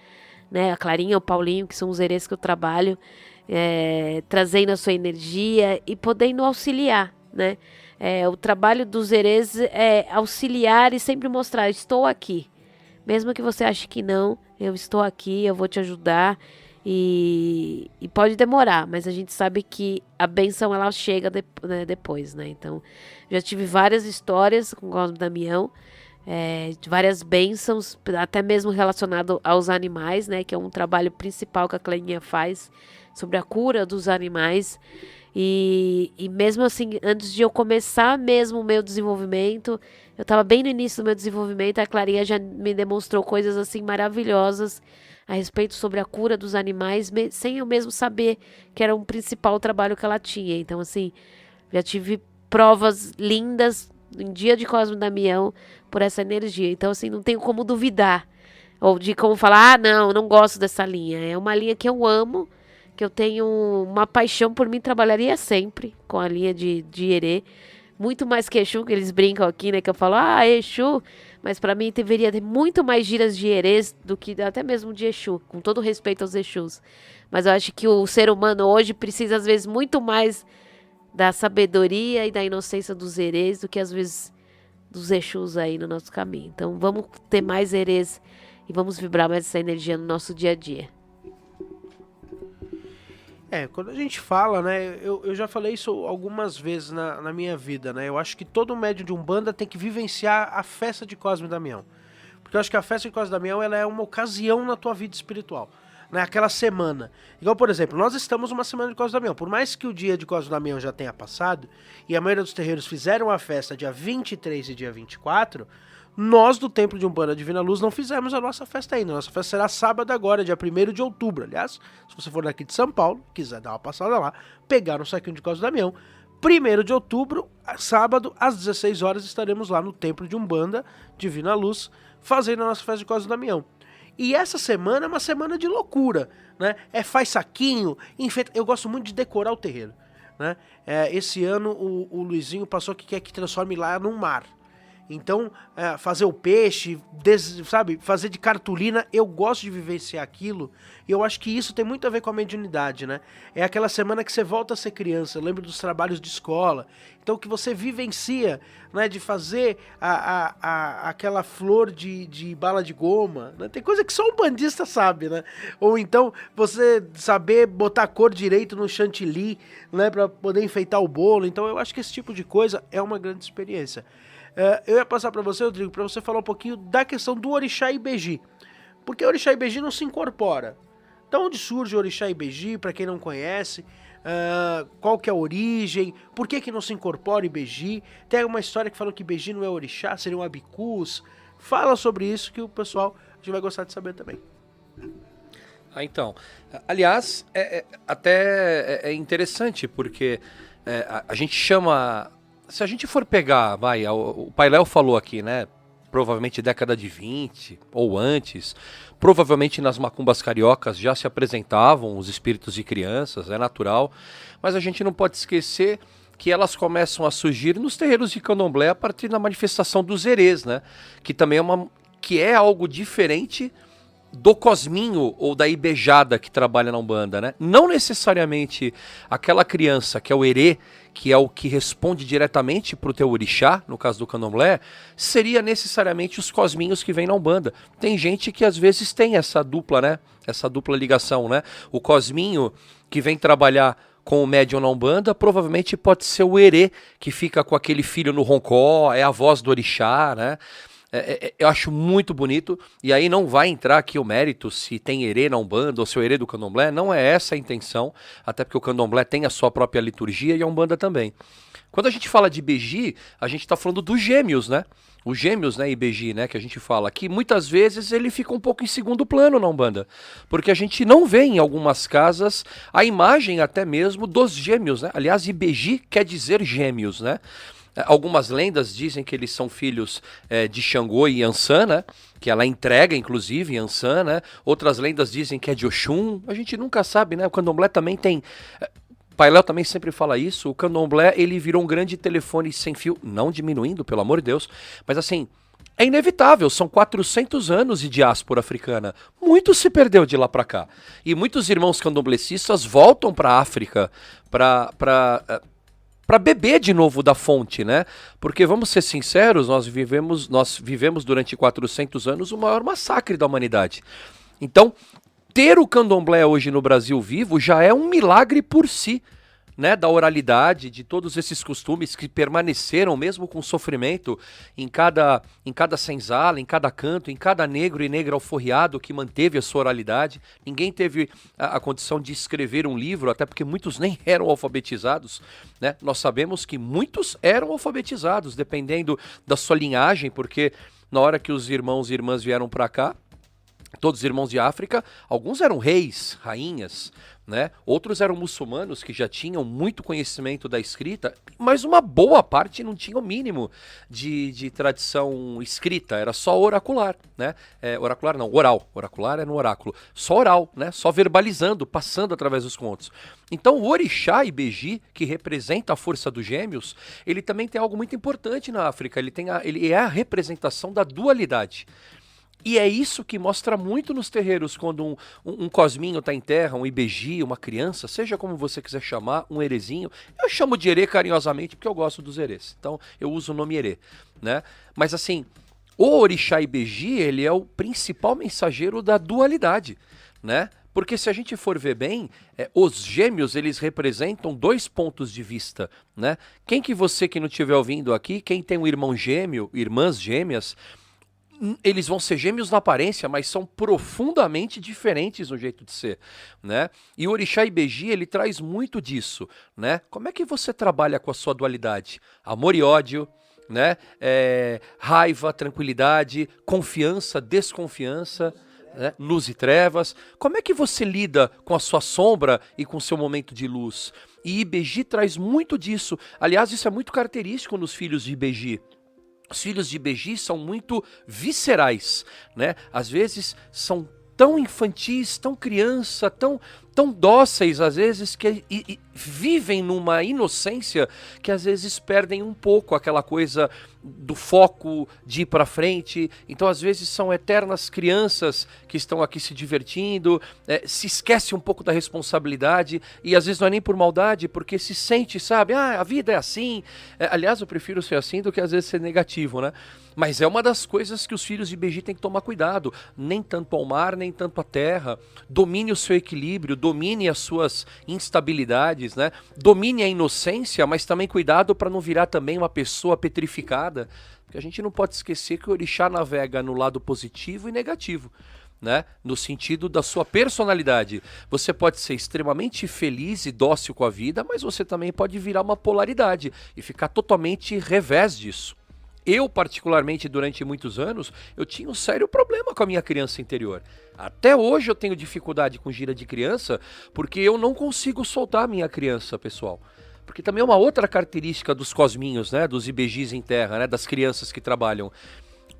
né? A Clarinha, o Paulinho, que são os herês que eu trabalho, trazendo a sua energia e podendo auxiliar, né? O trabalho dos herês é auxiliar e sempre mostrar, estou aqui. Mesmo que você ache que não, eu estou aqui, eu vou te ajudar. E pode demorar, mas a gente sabe que a bênção ela chega depois, né? Então, já tive várias histórias com Cosme e Damião, várias bênçãos, até mesmo relacionado aos animais, né? Que é um trabalho principal que a Clarinha faz sobre a cura dos animais. E mesmo assim, antes de eu começar mesmo o meu desenvolvimento, eu estava bem no início do meu desenvolvimento, a Clarinha já me demonstrou coisas assim maravilhosas a respeito sobre a cura dos animais, sem eu mesmo saber que era um principal trabalho que ela tinha. Então, assim, já tive provas lindas em dia de Cosme e Damião por essa energia. Então, assim, não tenho como duvidar, ou de como falar, não gosto dessa linha. É uma linha que eu amo, que eu tenho uma paixão por mim, trabalharia sempre com a linha de herê. Muito mais que Exu, que eles brincam aqui, né? Que eu falo, Exu. Mas para mim deveria ter muito mais giras de herês do que até mesmo de Exu, com todo respeito aos Exus. Mas eu acho que o ser humano hoje precisa, às vezes, muito mais da sabedoria e da inocência dos herês do que, às vezes, dos Exus aí no nosso caminho. Então, vamos ter mais herês e vamos vibrar mais essa energia no nosso dia a dia. Quando a gente fala, né, eu já falei isso algumas vezes na minha vida, né, eu acho que todo médium de Umbanda tem que vivenciar a festa de Cosme e Damião, porque eu acho que a festa de Cosme e Damião, ela é uma ocasião na tua vida espiritual, né, aquela semana, igual por exemplo, nós estamos numa semana de Cosme e Damião, por mais que o dia de Cosme e Damião já tenha passado, e a maioria dos terreiros fizeram a festa dia 23 e dia 24, nós do Templo de Umbanda Divina Luz não fizemos a nossa festa ainda. Nossa festa será sábado agora, dia 1º de outubro. Aliás, se você for daqui de São Paulo, quiser dar uma passada lá, pegar um saquinho de Cosme e Damião, 1º de outubro, sábado, às 16 horas, estaremos lá no Templo de Umbanda Divina Luz, fazendo a nossa festa de Cosme e Damião. E essa semana é uma semana de loucura, né? Faz saquinho, enfeita. Eu gosto muito de decorar o terreiro, né? Esse ano o Luizinho passou que quer que transforme lá num mar. Então, fazer o peixe, sabe, fazer de cartolina, eu gosto de vivenciar aquilo, e eu acho que isso tem muito a ver com a mediunidade, né? É aquela semana que você volta a ser criança, lembra dos trabalhos de escola, então que você vivencia, né, de fazer aquela flor de bala de goma, né? Tem coisa que só um bandista sabe, né? Ou então você saber botar a cor direito no chantilly, né, pra poder enfeitar o bolo, então eu acho que esse tipo de coisa é uma grande experiência. Eu ia passar para você, Rodrigo, para você falar um pouquinho da questão do Orixá Ibeji. Porque o Orixá Ibeji não se incorpora. Então, onde surge o Orixá Ibeji, para quem não conhece? Qual que é a origem? Por que não se incorpora Ibeji? Tem uma história que falou que Ibeji não é Orixá, seria um abicus. Fala sobre isso que o pessoal a gente vai gostar de saber também. Então, aliás, até é interessante, porque a gente chama... Se a gente for pegar, o Pai Léo falou aqui, né? Provavelmente década de 20 ou antes, provavelmente nas macumbas cariocas já se apresentavam os espíritos de crianças, é natural, mas a gente não pode esquecer que elas começam a surgir nos terreiros de candomblé a partir da manifestação dos herês, né? Que também é algo diferente do cosminho ou da ibejada que trabalha na Umbanda, né? Não necessariamente aquela criança que é o herê, que é o que responde diretamente para o teu orixá, no caso do candomblé, seria necessariamente os cosminhos que vêm na Umbanda. Tem gente que às vezes tem essa dupla, né? Essa dupla ligação, né? O cosminho que vem trabalhar com o médium na Umbanda, provavelmente pode ser o herê que fica com aquele filho no roncó, é a voz do orixá, né? Eu acho muito bonito, e aí não vai entrar aqui o mérito se tem herê na Umbanda ou se é o herê do candomblé, não é essa a intenção, até porque o candomblé tem a sua própria liturgia e a Umbanda também. Quando a gente fala de Ibeji, a gente está falando dos gêmeos, né? Os gêmeos, né, Ibeji, né, que a gente fala, que muitas vezes ele fica um pouco em segundo plano na Umbanda, porque a gente não vê em algumas casas a imagem até mesmo dos gêmeos, né? Aliás, Ibeji quer dizer gêmeos, né? Algumas lendas dizem que eles são filhos de Xangô e Iansã, né? Que ela entrega, inclusive, Iansã, né? Outras lendas dizem que é de Oxum. A gente nunca sabe, né? O candomblé também tem... Pai Léo também sempre fala isso. O candomblé, ele virou um grande telefone sem fio. Não diminuindo, pelo amor de Deus. Mas assim, é inevitável. São 400 anos de diáspora africana. Muito se perdeu de lá para cá. E muitos irmãos candomblecistas voltam para a África para beber de novo da fonte, né? Porque, vamos ser sinceros, nós vivemos durante 400 anos o maior massacre da humanidade. Então, ter o candomblé hoje no Brasil vivo já é um milagre por si, né? Da oralidade, de todos esses costumes que permaneceram, mesmo com sofrimento, em cada senzala, em cada canto, em cada negro e negra alforriado que manteve a sua oralidade. Ninguém teve a condição de escrever um livro, até porque muitos nem eram alfabetizados, né? Nós sabemos que muitos eram alfabetizados, dependendo da sua linhagem, porque na hora que os irmãos e irmãs vieram para cá, todos os irmãos de África, alguns eram reis, rainhas, né? Outros eram muçulmanos que já tinham muito conhecimento da escrita, mas uma boa parte não tinha o mínimo de tradição escrita, era só oracular, né? Oracular não, oral. Oracular é no oráculo. Só oral, né? Só verbalizando, passando através dos contos. Então o Orixá Ibeji, que representa a força dos gêmeos, ele também tem algo muito importante na África, ele é a representação da dualidade. E é isso que mostra muito nos terreiros, quando um cosminho está em terra, um Ibeji, uma criança, seja como você quiser chamar, um herezinho. Eu chamo de herê carinhosamente porque eu gosto dos herês, então eu uso o nome herê, né? Mas assim, O orixá Ibeji, ele é o principal mensageiro da dualidade, né? Porque se a gente for ver bem, os gêmeos, eles representam 2 pontos de vista, né? Quem que você que não estiver ouvindo aqui, quem tem um irmão gêmeo, irmãs gêmeas, eles vão ser gêmeos na aparência, mas são profundamente diferentes no jeito de ser, né? E o orixá Ibeji, ele traz muito disso, né? Como é que você trabalha com a sua dualidade? Amor e ódio, né? Raiva, tranquilidade, confiança, desconfiança, né? Luz e trevas. Como é que você lida com a sua sombra e com o seu momento de luz? E Ibeji traz muito disso. Aliás, isso é muito característico nos filhos de Ibeji. Os filhos de Ibeji são muito viscerais, né? Às vezes são tão infantis, tão criança, tão dóceis, às vezes, que vivem numa inocência que às vezes perdem um pouco aquela coisa do foco de ir para frente. Então, às vezes, são eternas crianças que estão aqui se divertindo, se esquece um pouco da responsabilidade, e às vezes não é nem por maldade, porque se sente, sabe, a vida é assim. Aliás, eu prefiro ser assim do que às vezes ser negativo, né? Mas é uma das coisas que os filhos de Ibeji têm que tomar cuidado. Nem tanto ao mar, nem tanto à terra. Domine o seu equilíbrio, domine as suas instabilidades, né? Domine a inocência, mas também cuidado para não virar também uma pessoa petrificada. Porque a gente não pode esquecer que o orixá navega no lado positivo e negativo, né? No sentido da sua personalidade. Você pode ser extremamente feliz e dócil com a vida, mas você também pode virar uma polaridade e ficar totalmente revés disso. Eu, particularmente, durante muitos anos, eu tinha um sério problema com a minha criança interior. Até hoje eu tenho dificuldade com gira de criança, porque eu não consigo soltar a minha criança, pessoal. Porque também é uma outra característica dos cosminhos, né, dos Ibejis em terra, né, das crianças que trabalham.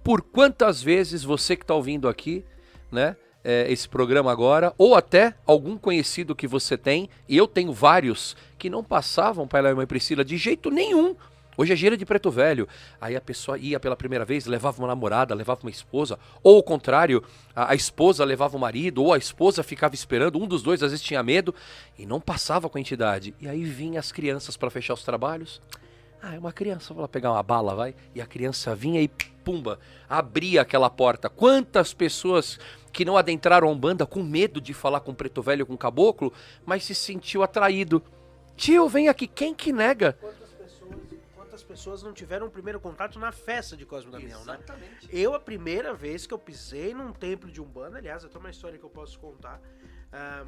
Por quantas vezes você que está ouvindo aqui, né, esse programa agora, ou até algum conhecido que você tem, e eu tenho vários, que não passavam, pai, lá e mãe Priscila, de jeito nenhum. Hoje é gira de preto velho, aí a pessoa ia pela primeira vez, levava uma namorada, levava uma esposa, ou o contrário, a esposa levava o marido, ou a esposa ficava esperando, um dos dois às vezes tinha medo, e não passava com a entidade. E aí vinha as crianças para fechar os trabalhos. É uma criança, vou lá pegar uma bala, vai. E a criança vinha e pumba, abria aquela porta. Quantas pessoas que não adentraram a Umbanda com medo de falar com o preto velho, com o caboclo, mas se sentiu atraído. Tio, vem aqui, quem que nega? Quantas pessoas não tiveram o primeiro contato na festa de Cosme Damião, né? Eu, a primeira vez que eu pisei num templo de Umbanda, aliás, até uma história que eu posso contar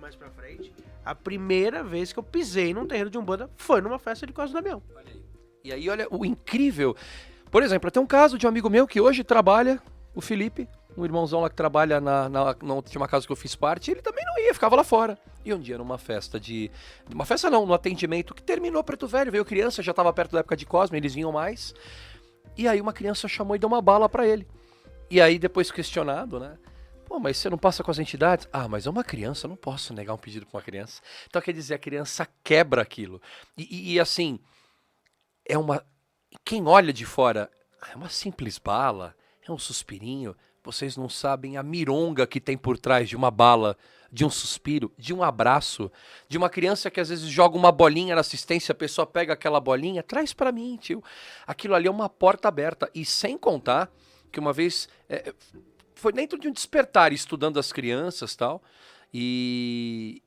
mais pra frente, a primeira vez que eu pisei num terreiro de Umbanda foi numa festa de Cosme Damião. Olha aí. E aí, olha o incrível. Por exemplo, tem um caso de um amigo meu que hoje trabalha, o Felipe, um irmãozão lá que trabalha na última casa que eu fiz parte, ele também não ia, ficava lá fora. E um dia numa festa uma festa não, no atendimento que terminou preto velho, veio criança, já estava perto da época de Cosme, eles vinham mais. E aí uma criança chamou e deu uma bala pra ele. E aí depois questionado, né? Pô, mas você não passa com as entidades? Mas é uma criança, eu não posso negar um pedido pra uma criança. Então quer dizer, a criança quebra aquilo. E assim, quem olha de fora, é uma simples bala, é um suspirinho. Vocês não sabem a mironga que tem por trás de uma bala, de um suspiro, de um abraço, de uma criança que às vezes joga uma bolinha na assistência, a pessoa pega aquela bolinha, traz pra mim, tio. Aquilo ali é uma porta aberta. E sem contar que uma vez, foi dentro de um despertar, estudando as crianças e tal, e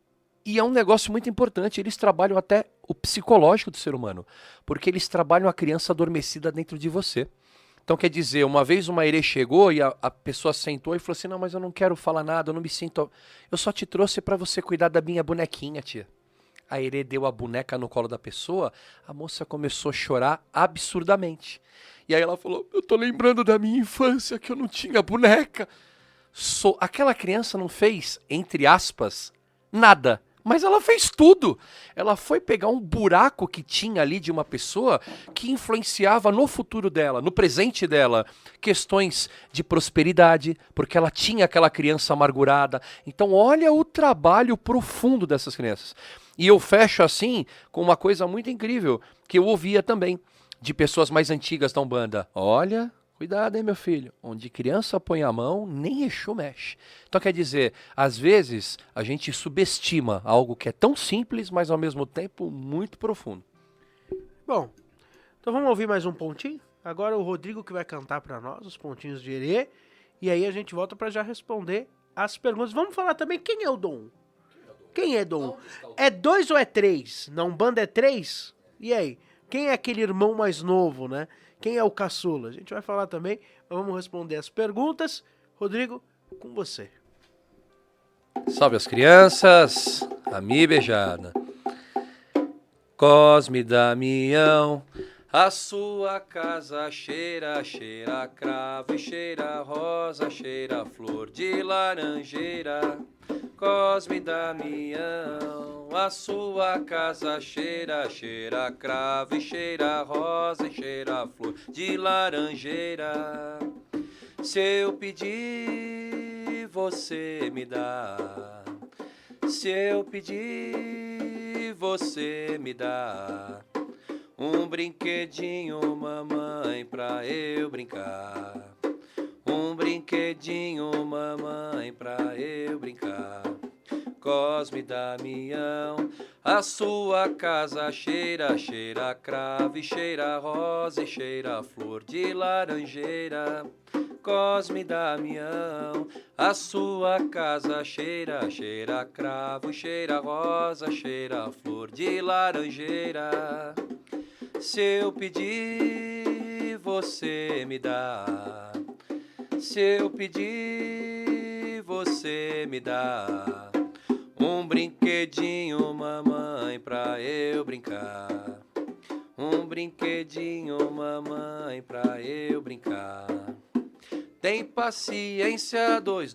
é um negócio muito importante, eles trabalham até o psicológico do ser humano, porque eles trabalham a criança adormecida dentro de você. Então quer dizer, uma vez uma herê chegou e a pessoa sentou e falou assim, não, mas eu não quero falar nada, eu não me sinto... Eu só te trouxe para você cuidar da minha bonequinha, tia. A herê deu a boneca no colo da pessoa, a moça começou a chorar absurdamente. E aí ela falou, eu tô lembrando da minha infância, que eu não tinha boneca. Aquela criança não fez, entre aspas, nada. Mas ela fez tudo. Ela foi pegar um buraco que tinha ali de uma pessoa que influenciava no futuro dela, no presente dela, questões de prosperidade, porque ela tinha aquela criança amargurada. Então olha o trabalho profundo dessas crianças. E eu fecho assim com uma coisa muito incrível, que eu ouvia também, de pessoas mais antigas da Umbanda. Olha... Cuidado, hein, meu filho. Onde criança põe a mão, nem Exu mexe. Então, quer dizer, às vezes a gente subestima algo que é tão simples, mas ao mesmo tempo muito profundo. Bom, então vamos ouvir mais um pontinho? Agora o Rodrigo que vai cantar pra nós os pontinhos de Herê. E aí a gente volta pra já responder as perguntas. Vamos falar também quem é o Dom 1. Quem é Dom 1? É 2 ou é 3? Na Umbanda é 3? E aí? Quem é aquele irmão mais novo, né? Quem é o caçula? A gente vai falar também, mas vamos responder as perguntas. Rodrigo, com você. Salve as crianças, a Mi beijada. Cosme Damião, a sua casa cheira, cheira cravo e cheira rosa, cheira flor de laranjeira. Cosme Damião, a sua casa cheira, cheira cravo e cheira rosa e cheira flor de laranjeira. Se eu pedir, você me dá. Se eu pedir, você me dá. Um brinquedinho, mamãe, pra eu brincar. Um brinquedinho, mamãe, pra eu brincar. Cosme Damião, a sua casa cheira, cheira cravo e cheira rosa e cheira flor de laranjeira. Cosme Damião, a sua casa cheira, cheira cravo, cheira rosa, cheira flor de laranjeira. Se eu pedir, você me dá. Se eu pedir, você me dá. Um brinquedinho, mamãe, pra eu brincar. Um brinquedinho, mamãe, pra eu brincar. Tem paciência, 2,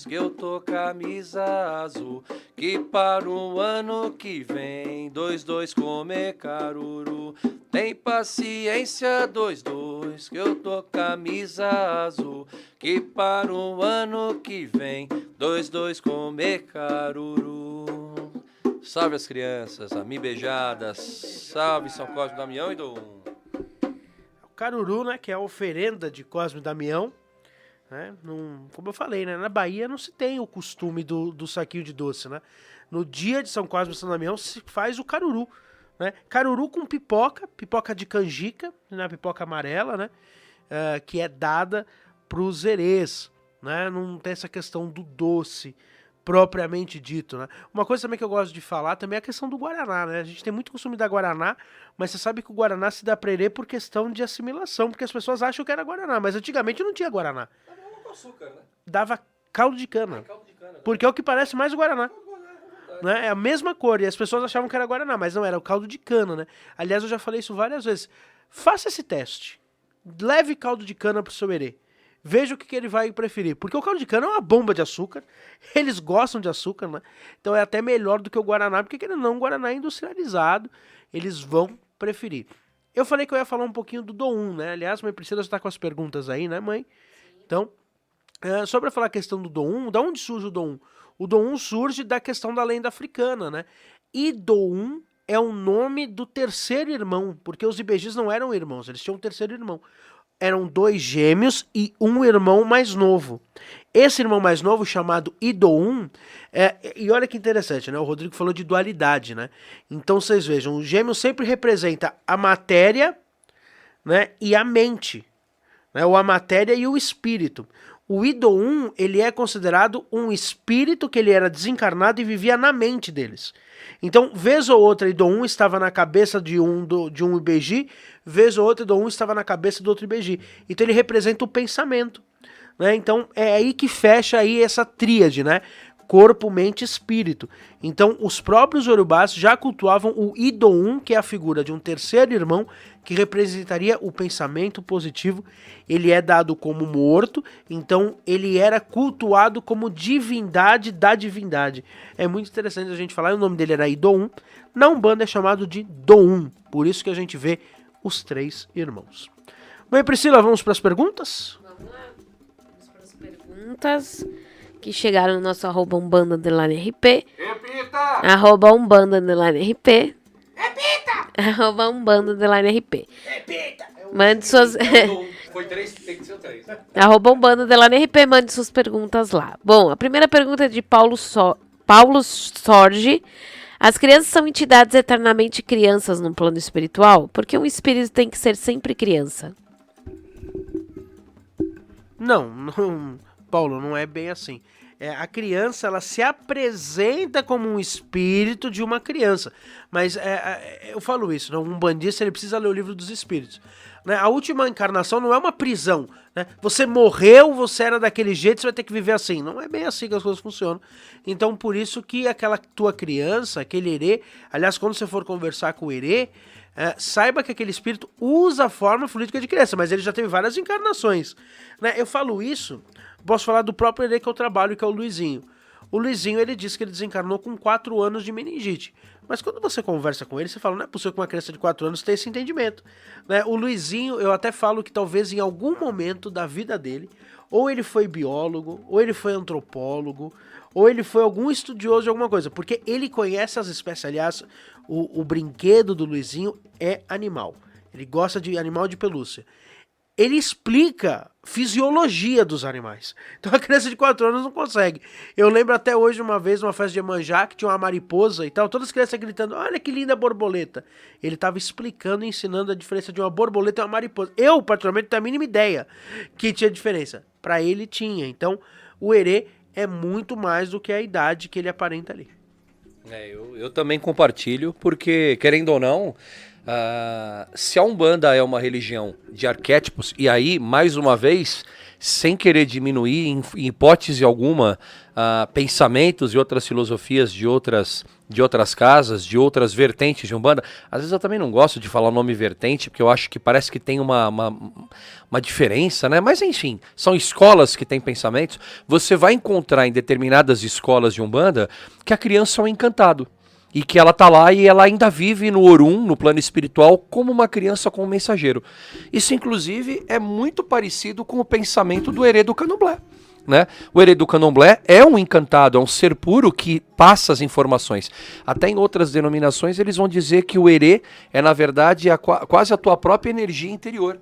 que eu tô camisa azul, que para o ano que vem, 2 comer caruru. Tem paciência, 2, que eu tô camisa azul, que para o ano que vem, 2 comer caruru. Salve as crianças, a Mi beijadas, salve São Cosme Damião e Dom 1. O caruru, né, que é a oferenda de Cosme Damião. Né? Como eu falei, né? Na Bahia não se tem o costume do saquinho de doce, né? No dia de São Cosme e São Damião se faz o caruru, né? Caruru com pipoca de canjica, né? Pipoca amarela, né? Que é dada pros herês, né? Não tem essa questão do doce propriamente dito, né? Uma coisa também que eu gosto de falar também é a questão do Guaraná, né? A gente tem muito costume da Guaraná, mas você sabe que o Guaraná se dá pra herê por questão de assimilação, porque as pessoas acham que era Guaraná, mas antigamente não tinha Guaraná. Açúcar, né? Dava caldo de cana. Caldo de cana, né? Porque é o que parece mais o Guaraná. Né? É a mesma cor. E as pessoas achavam que era Guaraná, mas não, era o caldo de cana, né? Aliás, eu já falei isso várias vezes. Faça esse teste. Leve caldo de cana pro seu herê. Veja o que ele vai preferir. Porque o caldo de cana é uma bomba de açúcar. Eles gostam de açúcar, né? Então é até melhor do que o Guaraná, porque querendo ou não, o Guaraná é industrializado. Eles vão preferir. Eu falei que eu ia falar um pouquinho do Dom 1, né? Aliás, mãe Priscila está com as perguntas aí, né, mãe? Então, só para falar a questão do Dom 1, da onde surge o Dom 1? O Dom 1 surge da questão da lenda africana, né? E Dom 1 é o nome do terceiro irmão, porque os ibejis não eram irmãos, eles tinham um terceiro irmão. Eram 2 gêmeos e um irmão mais novo. Esse irmão mais novo, chamado Idom, e olha que interessante, né? O Rodrigo falou de dualidade, né? Então vocês vejam, o gêmeo sempre representa a matéria, né, e a mente, né? Ou a matéria e o espírito. O Idom, ele é considerado um espírito que ele era desencarnado e vivia na mente deles. Então, vez ou outra, Idom estava na cabeça de um Ibeji, vez ou outra, Idom estava na cabeça do outro Ibeji. Então, ele representa o pensamento, né? Então, é aí que fecha aí essa tríade, né? Corpo, mente e espírito. Então, os próprios Yorubás já cultuavam o Idom, que é a figura de um terceiro irmão que representaria o pensamento positivo. Ele é dado como morto, então ele era cultuado como divindade da divindade. É muito interessante a gente falar, o nome dele era Idom. Na Umbanda é chamado de Dom, por isso que a gente vê os 3 irmãos. Bem, Priscila, vamos para as perguntas? Vamos lá, vamos para as perguntas que chegaram no nosso @umbanda_rp. Repita! @umbanda_rp. Repita! @umbanda_rp. Repita! Mande suas... Foi 3, tem que ser 3. @umbanda_rp, mande suas perguntas lá. Bom, a primeira pergunta é de Paulo Sorge. As crianças são entidades eternamente crianças no plano espiritual? Porque um espírito tem que ser sempre criança? Não, Paulo, não é bem assim. A criança, ela se apresenta como um espírito de uma criança. Mas eu falo isso, né? Um bandista, ele precisa ler o livro dos espíritos. Né? A última encarnação não é uma prisão. Né? Você morreu, você era daquele jeito, você vai ter que viver assim. Não é bem assim que as coisas funcionam. Então, por isso que aquela tua criança, aquele herê... Aliás, quando você for conversar com o herê, saiba que aquele espírito usa a forma fluídica de criança, mas ele já teve várias encarnações. Né? Eu falo isso... Posso falar do próprio herê que eu trabalho, que é o Luizinho. O Luizinho, ele disse que ele desencarnou com 4 anos de meningite. Mas quando você conversa com ele, você fala, não é possível que uma criança de 4 anos tenha esse entendimento. Né? O Luizinho, eu até falo que talvez em algum momento da vida dele, ou ele foi biólogo, ou ele foi antropólogo, ou ele foi algum estudioso de alguma coisa. Porque ele conhece as espécies. Aliás, o brinquedo do Luizinho é animal. Ele gosta de animal de pelúcia. Ele explica fisiologia dos animais. Então a criança de 4 anos não consegue. Eu lembro até hoje, uma vez, numa festa de Iemanjá, que tinha uma mariposa e tal, todas as crianças gritando, olha que linda borboleta. Ele estava explicando e ensinando a diferença de uma borboleta e uma mariposa. Eu, particularmente, não tenho a mínima ideia que tinha diferença. Para ele tinha. Então, o herê é muito mais do que a idade que ele aparenta ali. Eu também compartilho, porque, querendo ou não... se a Umbanda é uma religião de arquétipos, e aí, mais uma vez, sem querer diminuir em hipótese alguma pensamentos e outras filosofias de outras casas, de outras vertentes de Umbanda, às vezes eu também não gosto de falar o nome vertente, porque eu acho que parece que tem uma diferença, né? Mas enfim, são escolas que têm pensamentos. Você vai encontrar em determinadas escolas de Umbanda que a criança é um encantado. E que ela tá lá e ela ainda vive no Orum, no plano espiritual, como uma criança com um mensageiro. Isso, inclusive, é muito parecido com o pensamento do herê do Candomblé. Né? O herê do Candomblé é um encantado, é um ser puro que passa as informações. Até em outras denominações eles vão dizer que o herê é, na verdade, quase a tua própria energia interior.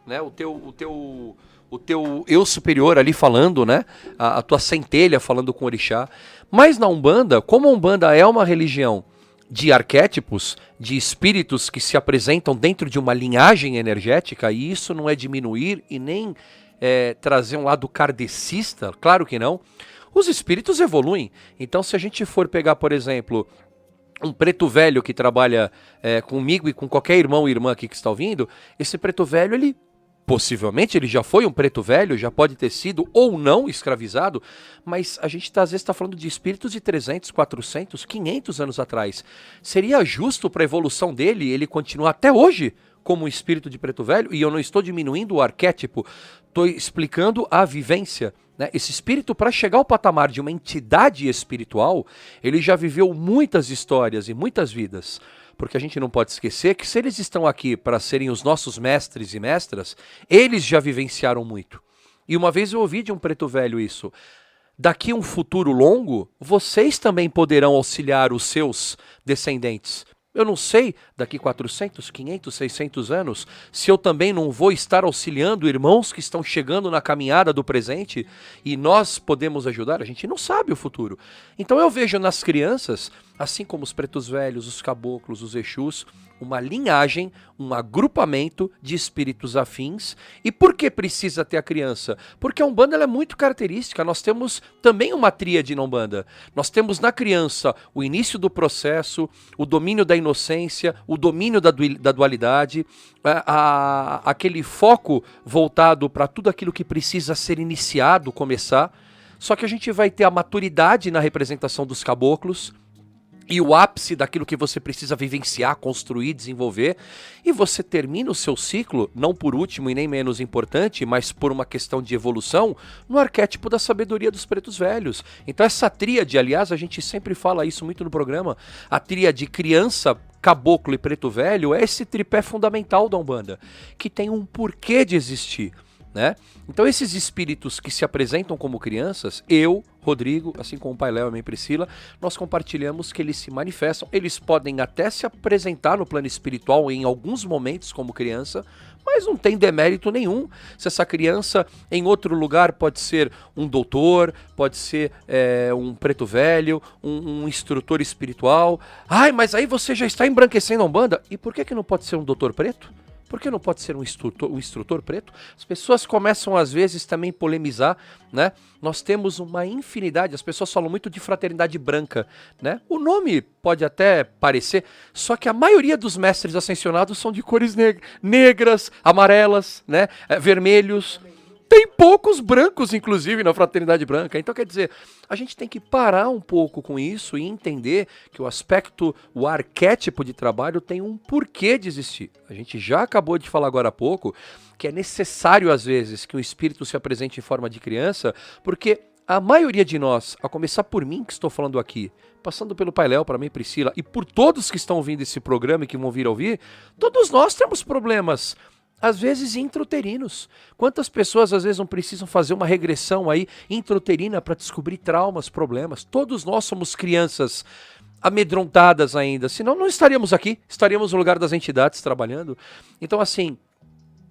Né? O teu eu superior ali falando, né? A tua centelha falando com o orixá. Mas na Umbanda, como a Umbanda é uma religião de arquétipos, de espíritos que se apresentam dentro de uma linhagem energética, e isso não é diminuir e nem trazer um lado kardecista, claro que não, os espíritos evoluem. Então, se a gente for pegar, por exemplo, um preto velho que trabalha comigo e com qualquer irmão ou irmã aqui que está ouvindo, esse preto velho, ele possivelmente ele já foi um preto velho, já pode ter sido ou não escravizado, mas a gente às vezes está falando de espíritos de 300, 400, 500 anos atrás. Seria justo para a evolução dele ele continuar até hoje como um espírito de preto velho? E eu não estou diminuindo o arquétipo, estou explicando a vivência. Né? Esse espírito, para chegar ao patamar de uma entidade espiritual, ele já viveu muitas histórias e muitas vidas. Porque a gente não pode esquecer que se eles estão aqui para serem os nossos mestres e mestras, eles já vivenciaram muito. E uma vez eu ouvi de um preto velho isso. Daqui a um futuro longo, vocês também poderão auxiliar os seus descendentes. Eu não sei, daqui 400, 500, 600 anos, se eu também não vou estar auxiliando irmãos que estão chegando na caminhada do presente e nós podemos ajudar, a gente não sabe o futuro. Então eu vejo nas crianças, assim como os pretos velhos, os caboclos, os exus, uma linhagem, um agrupamento de espíritos afins. E por que precisa ter a criança? Porque a Umbanda ela é muito característica, nós temos também uma tríade na Umbanda. Nós temos na criança o início do processo, o domínio da inocência, o domínio da dualidade, aquele foco voltado para tudo aquilo que precisa ser iniciado, começar. Só que a gente vai ter a maturidade na representação dos caboclos, e o ápice daquilo que você precisa vivenciar, construir, desenvolver, e você termina o seu ciclo, não por último e nem menos importante, mas por uma questão de evolução, no arquétipo da sabedoria dos pretos velhos. Então essa tríade, aliás, a gente sempre fala isso muito no programa, a tríade criança, caboclo e preto velho é esse tripé fundamental da Umbanda, que tem um porquê de existir. Né? Então esses espíritos que se apresentam como crianças, eu, Rodrigo, assim como o Pai Léo e a mãe Priscila, nós compartilhamos que eles se manifestam, eles podem até se apresentar no plano espiritual em alguns momentos como criança, mas não tem demérito nenhum se essa criança em outro lugar pode ser um doutor, pode ser um preto velho, um instrutor espiritual. Ai, mas aí você já está embranquecendo a Umbanda, e por que não pode ser um doutor preto? Por que não pode ser um instrutor preto? As pessoas começam às vezes também a polemizar, né? Nós temos uma infinidade, as pessoas falam muito de fraternidade branca, né? O nome pode até parecer, só que a maioria dos mestres ascensionados são de cores negras, amarelas, né? Vermelhos. Tem poucos brancos, inclusive, na fraternidade branca. Então, quer dizer, a gente tem que parar um pouco com isso e entender que o arquétipo de trabalho tem um porquê de existir. A gente já acabou de falar agora há pouco que é necessário, às vezes, que o espírito se apresente em forma de criança, porque a maioria de nós, a começar por mim que estou falando aqui, passando pelo Pai Léo, para mim, Priscila, e por todos que estão ouvindo esse programa e que vão vir a ouvir, todos nós temos problemas, às vezes intrauterinos. Quantas pessoas às vezes não precisam fazer uma regressão aí intrauterina para descobrir traumas, problemas? Todos nós somos crianças amedrontadas ainda, senão não estaríamos aqui, estaríamos no lugar das entidades trabalhando. Então assim,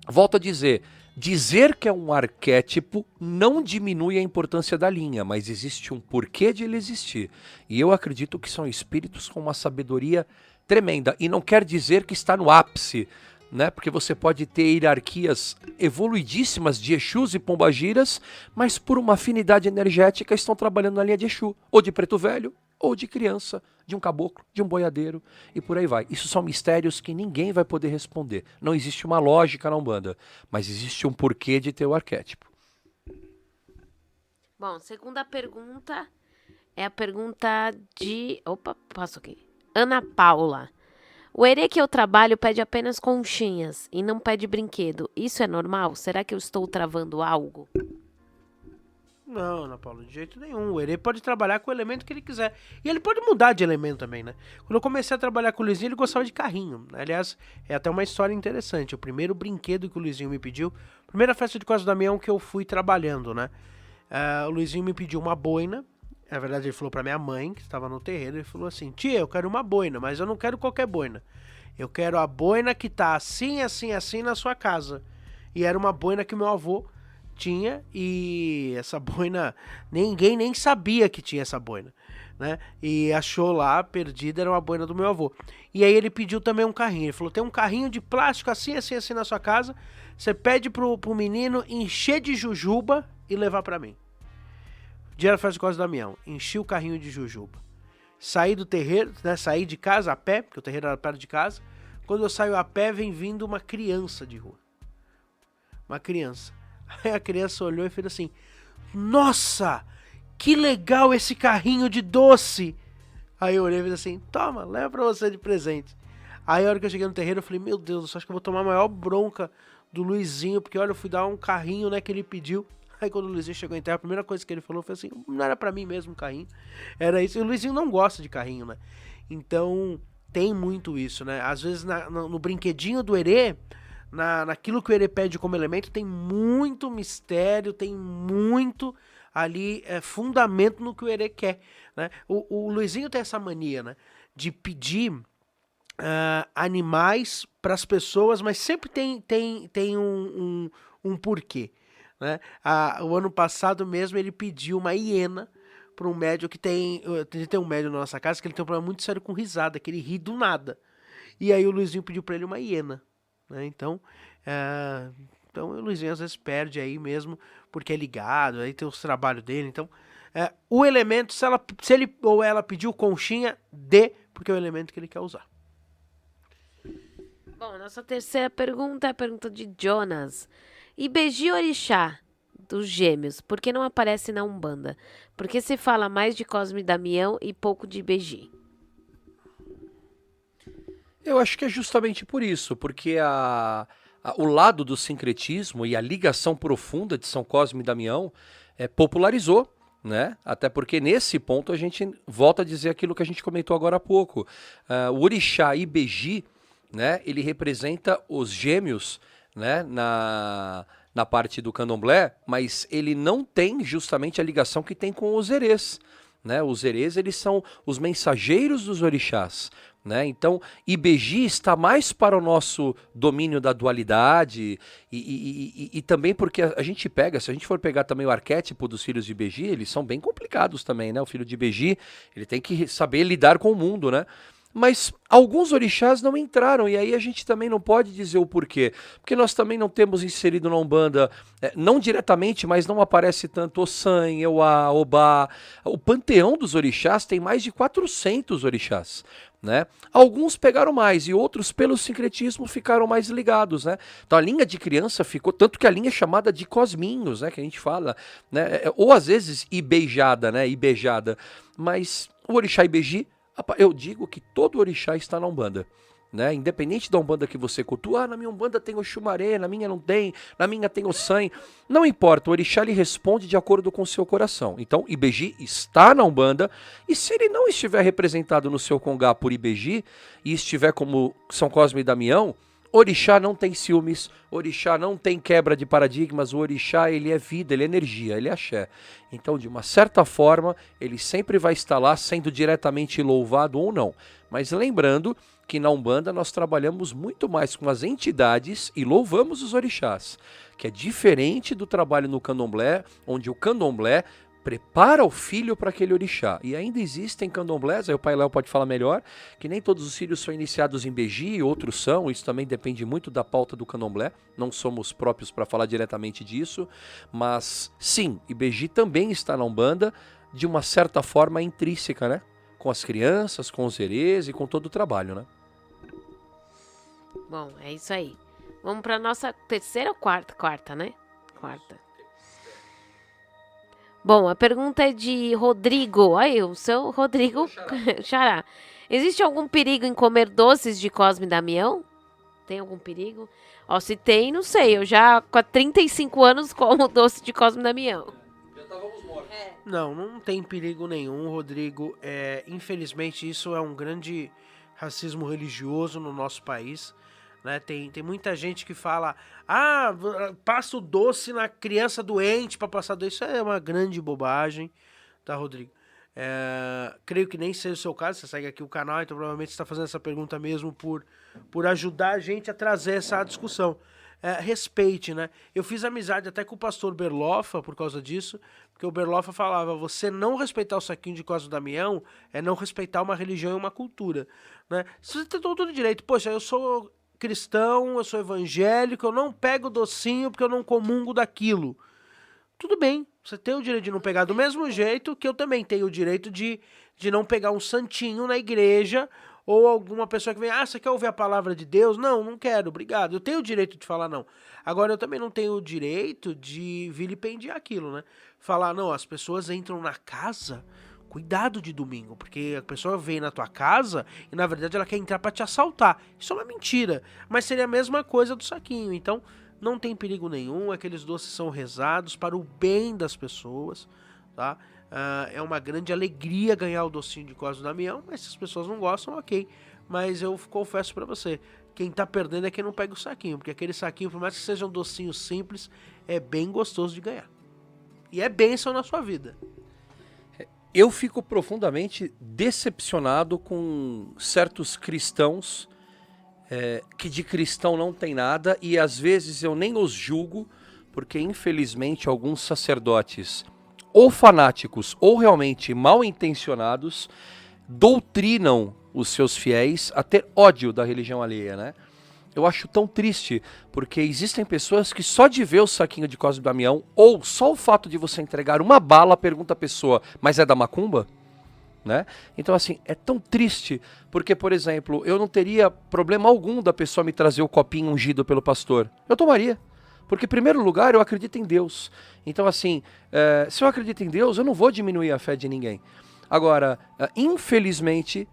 volto a dizer que é um arquétipo não diminui a importância da linha, mas existe um porquê de ele existir. E eu acredito que são espíritos com uma sabedoria tremenda, e não quer dizer que está no ápice, né? Porque você pode ter hierarquias evoluidíssimas de Exus e Pombagiras, mas por uma afinidade energética estão trabalhando na linha de Exu, ou de preto velho, ou de criança, de um caboclo, de um boiadeiro, e por aí vai. Isso são mistérios que ninguém vai poder responder. Não existe uma lógica na Umbanda, mas existe um porquê de ter o arquétipo. Bom, segunda pergunta é a pergunta de... Opa, passo aqui. Ana Paula. O herê que eu trabalho pede apenas conchinhas e não pede brinquedo. Isso é normal? Será que eu estou travando algo? Não, Ana Paula, de jeito nenhum. O herê pode trabalhar com o elemento que ele quiser. E ele pode mudar de elemento também, né? Quando eu comecei a trabalhar com o Luizinho, ele gostava de carrinho. Aliás, é até uma história interessante. O primeiro brinquedo que o Luizinho me pediu, primeira festa de Cosme Damião que eu fui trabalhando, né? O Luizinho me pediu uma boina. Na verdade, ele falou pra minha mãe, que estava no terreiro, ele falou assim: tia, eu quero uma boina, mas eu não quero qualquer boina. Eu quero a boina que tá assim, assim, assim na sua casa. E era uma boina que meu avô tinha, e essa boina, ninguém nem sabia que tinha essa boina, né? E achou lá, perdida, era uma boina do meu avô. E aí ele pediu também um carrinho, ele falou: tem um carrinho de plástico assim, assim, assim na sua casa, você pede pro menino encher de jujuba e levar pra mim. Dia da festa de Cosme Damião, enchi o carrinho de jujuba. Saí do terreiro, né, saí de casa a pé, porque o terreiro era perto de casa. Quando eu saio a pé, vem vindo uma criança de rua. Uma criança. Aí a criança olhou e fez assim: nossa, que legal esse carrinho de doce. Aí eu olhei e fiz assim: toma, leva pra você de presente. Aí a hora que eu cheguei no terreiro, eu falei: meu Deus, eu acho que eu vou tomar a maior bronca do Luizinho, porque olha, eu fui dar um carrinho, né, que ele pediu. Aí quando o Luizinho chegou em terra, a primeira coisa que ele falou foi assim: não era pra mim mesmo o carrinho, era isso. E o Luizinho não gosta de carrinho, né? Então tem muito isso, né? Às vezes no brinquedinho do herê, naquilo que o herê pede como elemento, tem muito mistério, tem muito ali fundamento no que o herê quer, né? O Luizinho tem essa mania, né, de pedir animais para as pessoas, mas sempre tem um porquê, né? O ano passado mesmo ele pediu uma hiena para um médium que tem um médium na nossa casa que ele tem um problema muito sério com risada, que ele ri do nada. E aí o Luizinho pediu para ele uma hiena, né? Então o Luizinho às vezes perde aí mesmo, porque é ligado, aí tem os trabalhos dele. Então o elemento, se ele ou ela pediu conchinha, dê, porque é o elemento que ele quer usar. Bom, nossa terceira pergunta é a pergunta de Jonas. Ibeji Orixá, dos Gêmeos, por que não aparece na Umbanda? Por que se fala mais de Cosme Damião e pouco de Ibeji? Eu acho que é justamente por isso, porque o lado do sincretismo e a ligação profunda de São Cosme e Damião popularizou, né? Até porque nesse ponto a gente volta a dizer aquilo que a gente comentou agora há pouco. O Orixá Ibeji, né, ele representa os gêmeos, né, na parte do candomblé, mas ele não tem justamente a ligação que tem com os herês, né? Os herês, eles são os mensageiros dos orixás, né? Então, Ibeji está mais para o nosso domínio da dualidade e também porque a gente pega, se a gente for pegar também o arquétipo dos filhos de Ibeji, eles são bem complicados também, né? O filho de Ibeji, ele tem que saber lidar com o mundo, né? Mas alguns orixás não entraram, e aí a gente também não pode dizer o porquê. Porque nós também não temos inserido na Umbanda, não diretamente, mas não aparece tanto Ossan, Euá, Obá. O panteão dos orixás tem mais de 400 orixás. Né? Alguns pegaram mais e outros, pelo sincretismo, ficaram mais ligados. Né? Então a linha de criança ficou, tanto que a linha é chamada de cosminhos, né? Que a gente fala, né? Ou às vezes Ibejada, né? Ibejada. Mas o orixá Ibeji, eu digo que todo orixá está na Umbanda, né? Independente da Umbanda que você cultua, na minha Umbanda tem o Xumaré, na minha não tem, na minha tem o San, não importa, o orixá lhe responde de acordo com o seu coração. Então, Ibeji está na Umbanda, e se ele não estiver representado no seu congá por Ibeji, e estiver como São Cosme e Damião, orixá não tem ciúmes, orixá não tem quebra de paradigmas, o orixá ele é vida, ele é energia, ele é axé. Então, de uma certa forma, ele sempre vai estar lá sendo diretamente louvado ou não. Mas lembrando que na Umbanda nós trabalhamos muito mais com as entidades e louvamos os orixás, que é diferente do trabalho no candomblé, onde o candomblé prepara o filho para aquele orixá. E ainda existem candomblés, aí o Pai Léo pode falar melhor, que nem todos os filhos são iniciados em Beji, outros são, isso também depende muito da pauta do candomblé, não somos próprios para falar diretamente disso, mas sim, Ibeji também está na Umbanda, de uma certa forma intrínseca, né? Com as crianças, com os herês e com todo o trabalho, né? Bom, é isso aí. Vamos para nossa terceira ou quarta? Quarta, né? Quarta. Bom, a pergunta é de Rodrigo. Aí, o seu Rodrigo Xará. Existe algum perigo em comer doces de Cosme e Damião? Tem algum perigo? Ó, se tem, não sei. Eu já, com 35 anos, como doce de Cosme e Damião. Já estávamos mortos. Não tem perigo nenhum, Rodrigo. Infelizmente, isso é um grande racismo religioso no nosso país. Né? Tem muita gente que fala, passa o doce na criança doente para passar doce. Isso é uma grande bobagem, tá, Rodrigo? Creio que nem seja o seu caso, você segue aqui o canal, então provavelmente você está fazendo essa pergunta mesmo por ajudar a gente a trazer essa discussão. Respeite, né? Eu fiz amizade até com o pastor Berloffa por causa disso, porque o Berloffa falava, você não respeitar o saquinho de Cosme e Damião é não respeitar uma religião e uma cultura, né? Você tem todo direito, poxa, eu sou cristão, eu sou evangélico, eu não pego docinho porque eu não comungo daquilo. Tudo bem, você tem o direito de não pegar do mesmo jeito que eu também tenho o direito de não pegar um santinho na igreja ou alguma pessoa que vem, você quer ouvir a palavra de Deus? Não quero, obrigado. Eu tenho o direito de falar não. Agora, eu também não tenho o direito de vilipendiar aquilo, né? Falar, não, as pessoas entram na casa... Cuidado de domingo, porque a pessoa vem na tua casa e na verdade ela quer entrar pra te assaltar. Isso é uma mentira, mas seria a mesma coisa do saquinho. Então não tem perigo nenhum, aqueles doces são rezados para o bem das pessoas, tá? É uma grande alegria ganhar o docinho de Cosme e Damião, mas se as pessoas não gostam, ok. Mas eu confesso pra você, quem tá perdendo é quem não pega o saquinho, porque aquele saquinho, por mais que seja um docinho simples, é bem gostoso de ganhar. E é bênção na sua vida. Eu fico profundamente decepcionado com certos cristãos que de cristão não tem nada e às vezes eu nem os julgo, porque infelizmente alguns sacerdotes ou fanáticos ou realmente mal intencionados doutrinam os seus fiéis a ter ódio da religião alheia, né? Eu acho tão triste, porque existem pessoas que só de ver o saquinho de Cosme e Damião, ou só o fato de você entregar uma bala, pergunta a pessoa, mas é da macumba? Né? Então assim, é tão triste, porque por exemplo, eu não teria problema algum da pessoa me trazer o copinho ungido pelo pastor. Eu tomaria, porque em primeiro lugar eu acredito em Deus. Então assim, se eu acredito em Deus, eu não vou diminuir a fé de ninguém. Agora, infelizmente...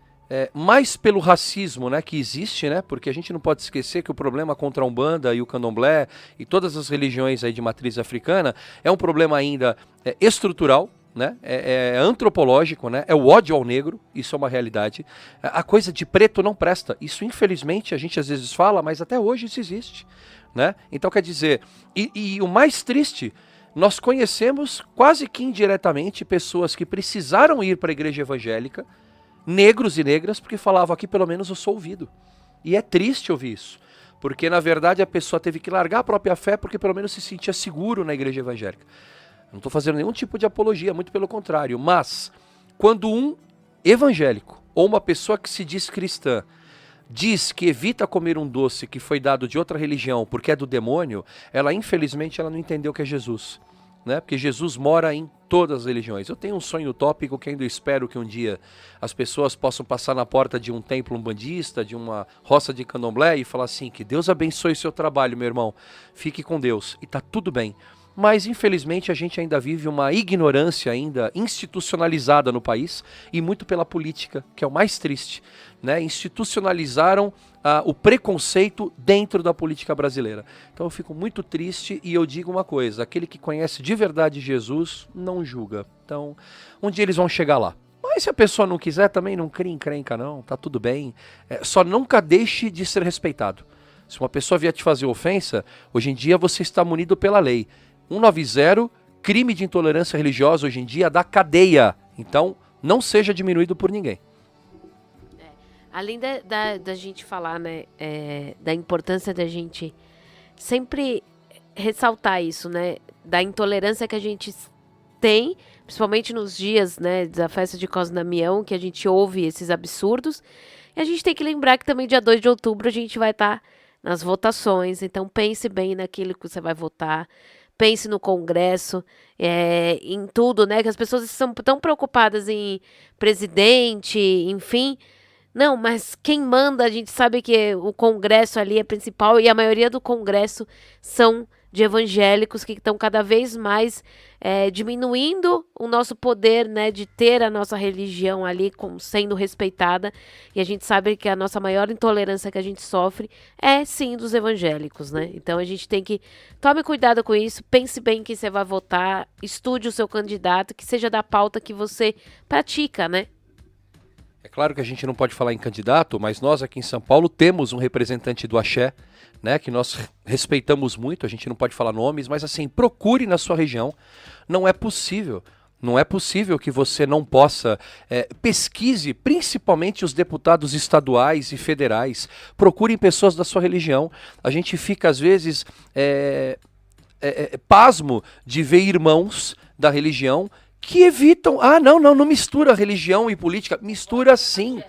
mais pelo racismo, né, que existe, né, porque a gente não pode esquecer que o problema contra a Umbanda e o Candomblé e todas as religiões aí de matriz africana é um problema ainda estrutural, né, é antropológico, né, é o ódio ao negro, isso é uma realidade. A coisa de preto não presta, isso infelizmente a gente às vezes fala, mas até hoje isso existe, né, então quer dizer, e o mais triste, nós conhecemos quase que indiretamente pessoas que precisaram ir para a igreja evangélica, negros e negras, porque falavam aqui pelo menos eu sou ouvido. E é triste ouvir isso, porque na verdade a pessoa teve que largar a própria fé porque pelo menos se sentia seguro na igreja evangélica. Não estou fazendo nenhum tipo de apologia, muito pelo contrário, mas quando um evangélico ou uma pessoa que se diz cristã, diz que evita comer um doce que foi dado de outra religião porque é do demônio, ela infelizmente ela não entendeu o que é Jesus. Né? Porque Jesus mora em todas as religiões. Eu tenho um sonho utópico que ainda espero que um dia as pessoas possam passar na porta de um templo umbandista, de uma roça de candomblé e falar assim, que Deus abençoe o seu trabalho, meu irmão, fique com Deus, e tá tudo bem. Mas infelizmente a gente ainda vive uma ignorância ainda institucionalizada no país, e muito pela política, que é o mais triste, né? Institucionalizaram o preconceito dentro da política brasileira. Então eu fico muito triste e eu digo uma coisa, aquele que conhece de verdade Jesus não julga. Então um dia eles vão chegar lá. Mas se a pessoa não quiser também não cria encrenca não, tá tudo bem. Só nunca deixe de ser respeitado. Se uma pessoa vier te fazer ofensa, hoje em dia você está munido pela lei. 190, crime de intolerância religiosa hoje em dia dá cadeia. Então, não seja diminuído por ninguém. Além da gente falar, né, da importância da gente sempre ressaltar isso, né, da intolerância que a gente tem, principalmente nos dias, né, da festa de Cosme Damião, que a gente ouve esses absurdos. E a gente tem que lembrar que também dia 2 de outubro a gente vai estar nas votações. Então, pense bem naquilo que você vai votar. Pense no Congresso, em tudo, né? Que as pessoas estão tão preocupadas em presidente, enfim. Não, mas quem manda, a gente sabe que o Congresso ali é principal e a maioria do Congresso são de evangélicos que estão cada vez mais diminuindo o nosso poder, né, de ter a nossa religião ali sendo respeitada. E a gente sabe que a nossa maior intolerância que a gente sofre é sim dos evangélicos, né? Então a gente tem que tome cuidado com isso, pense bem em quem você vai votar, estude o seu candidato, que seja da pauta que você pratica, né? É claro que a gente não pode falar em candidato, mas nós aqui em São Paulo temos um representante do Axé, né, que nós respeitamos muito, a gente não pode falar nomes, mas assim, procure na sua região. Não é possível que você não possa, pesquise principalmente os deputados estaduais e federais, procurem pessoas da sua religião. A gente fica às vezes pasmo de ver irmãos da religião que evitam, não mistura religião e política, mistura sim.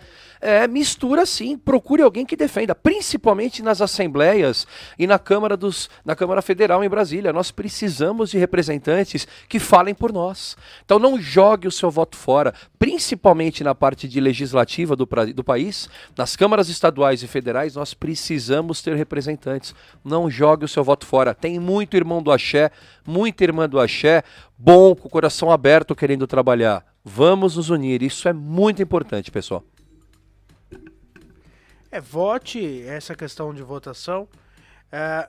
Mistura sim, procure alguém que defenda, principalmente nas assembleias e na Câmara Federal em Brasília. Nós precisamos de representantes que falem por nós. Então não jogue o seu voto fora, principalmente na parte de legislativa do país, nas câmaras estaduais e federais, nós precisamos ter representantes. Não jogue o seu voto fora. Tem muito irmão do Axé, muita irmã do Axé, bom, com o coração aberto, querendo trabalhar. Vamos nos unir, isso é muito importante, pessoal. Vote essa questão de votação.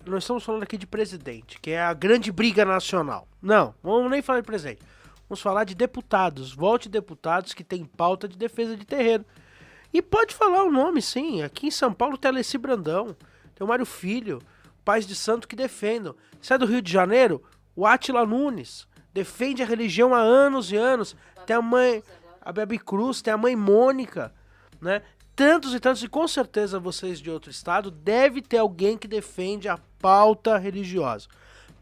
Nós estamos falando aqui de presidente, que é a grande briga nacional. Não, vamos nem falar de presidente. Vamos falar de deputados. Vote deputados que têm pauta de defesa de terreno. E pode falar o nome, sim. Aqui em São Paulo tem Alessi Brandão, tem o Mário Filho, pais de santo que defendam. Se é do Rio de Janeiro, o Átila Nunes defende a religião há anos e anos. Tem a mãe, a Bebe Cruz, tem a mãe Mônica, né? Tantos e tantos, e com certeza vocês de outro estado, deve ter alguém que defende a pauta religiosa.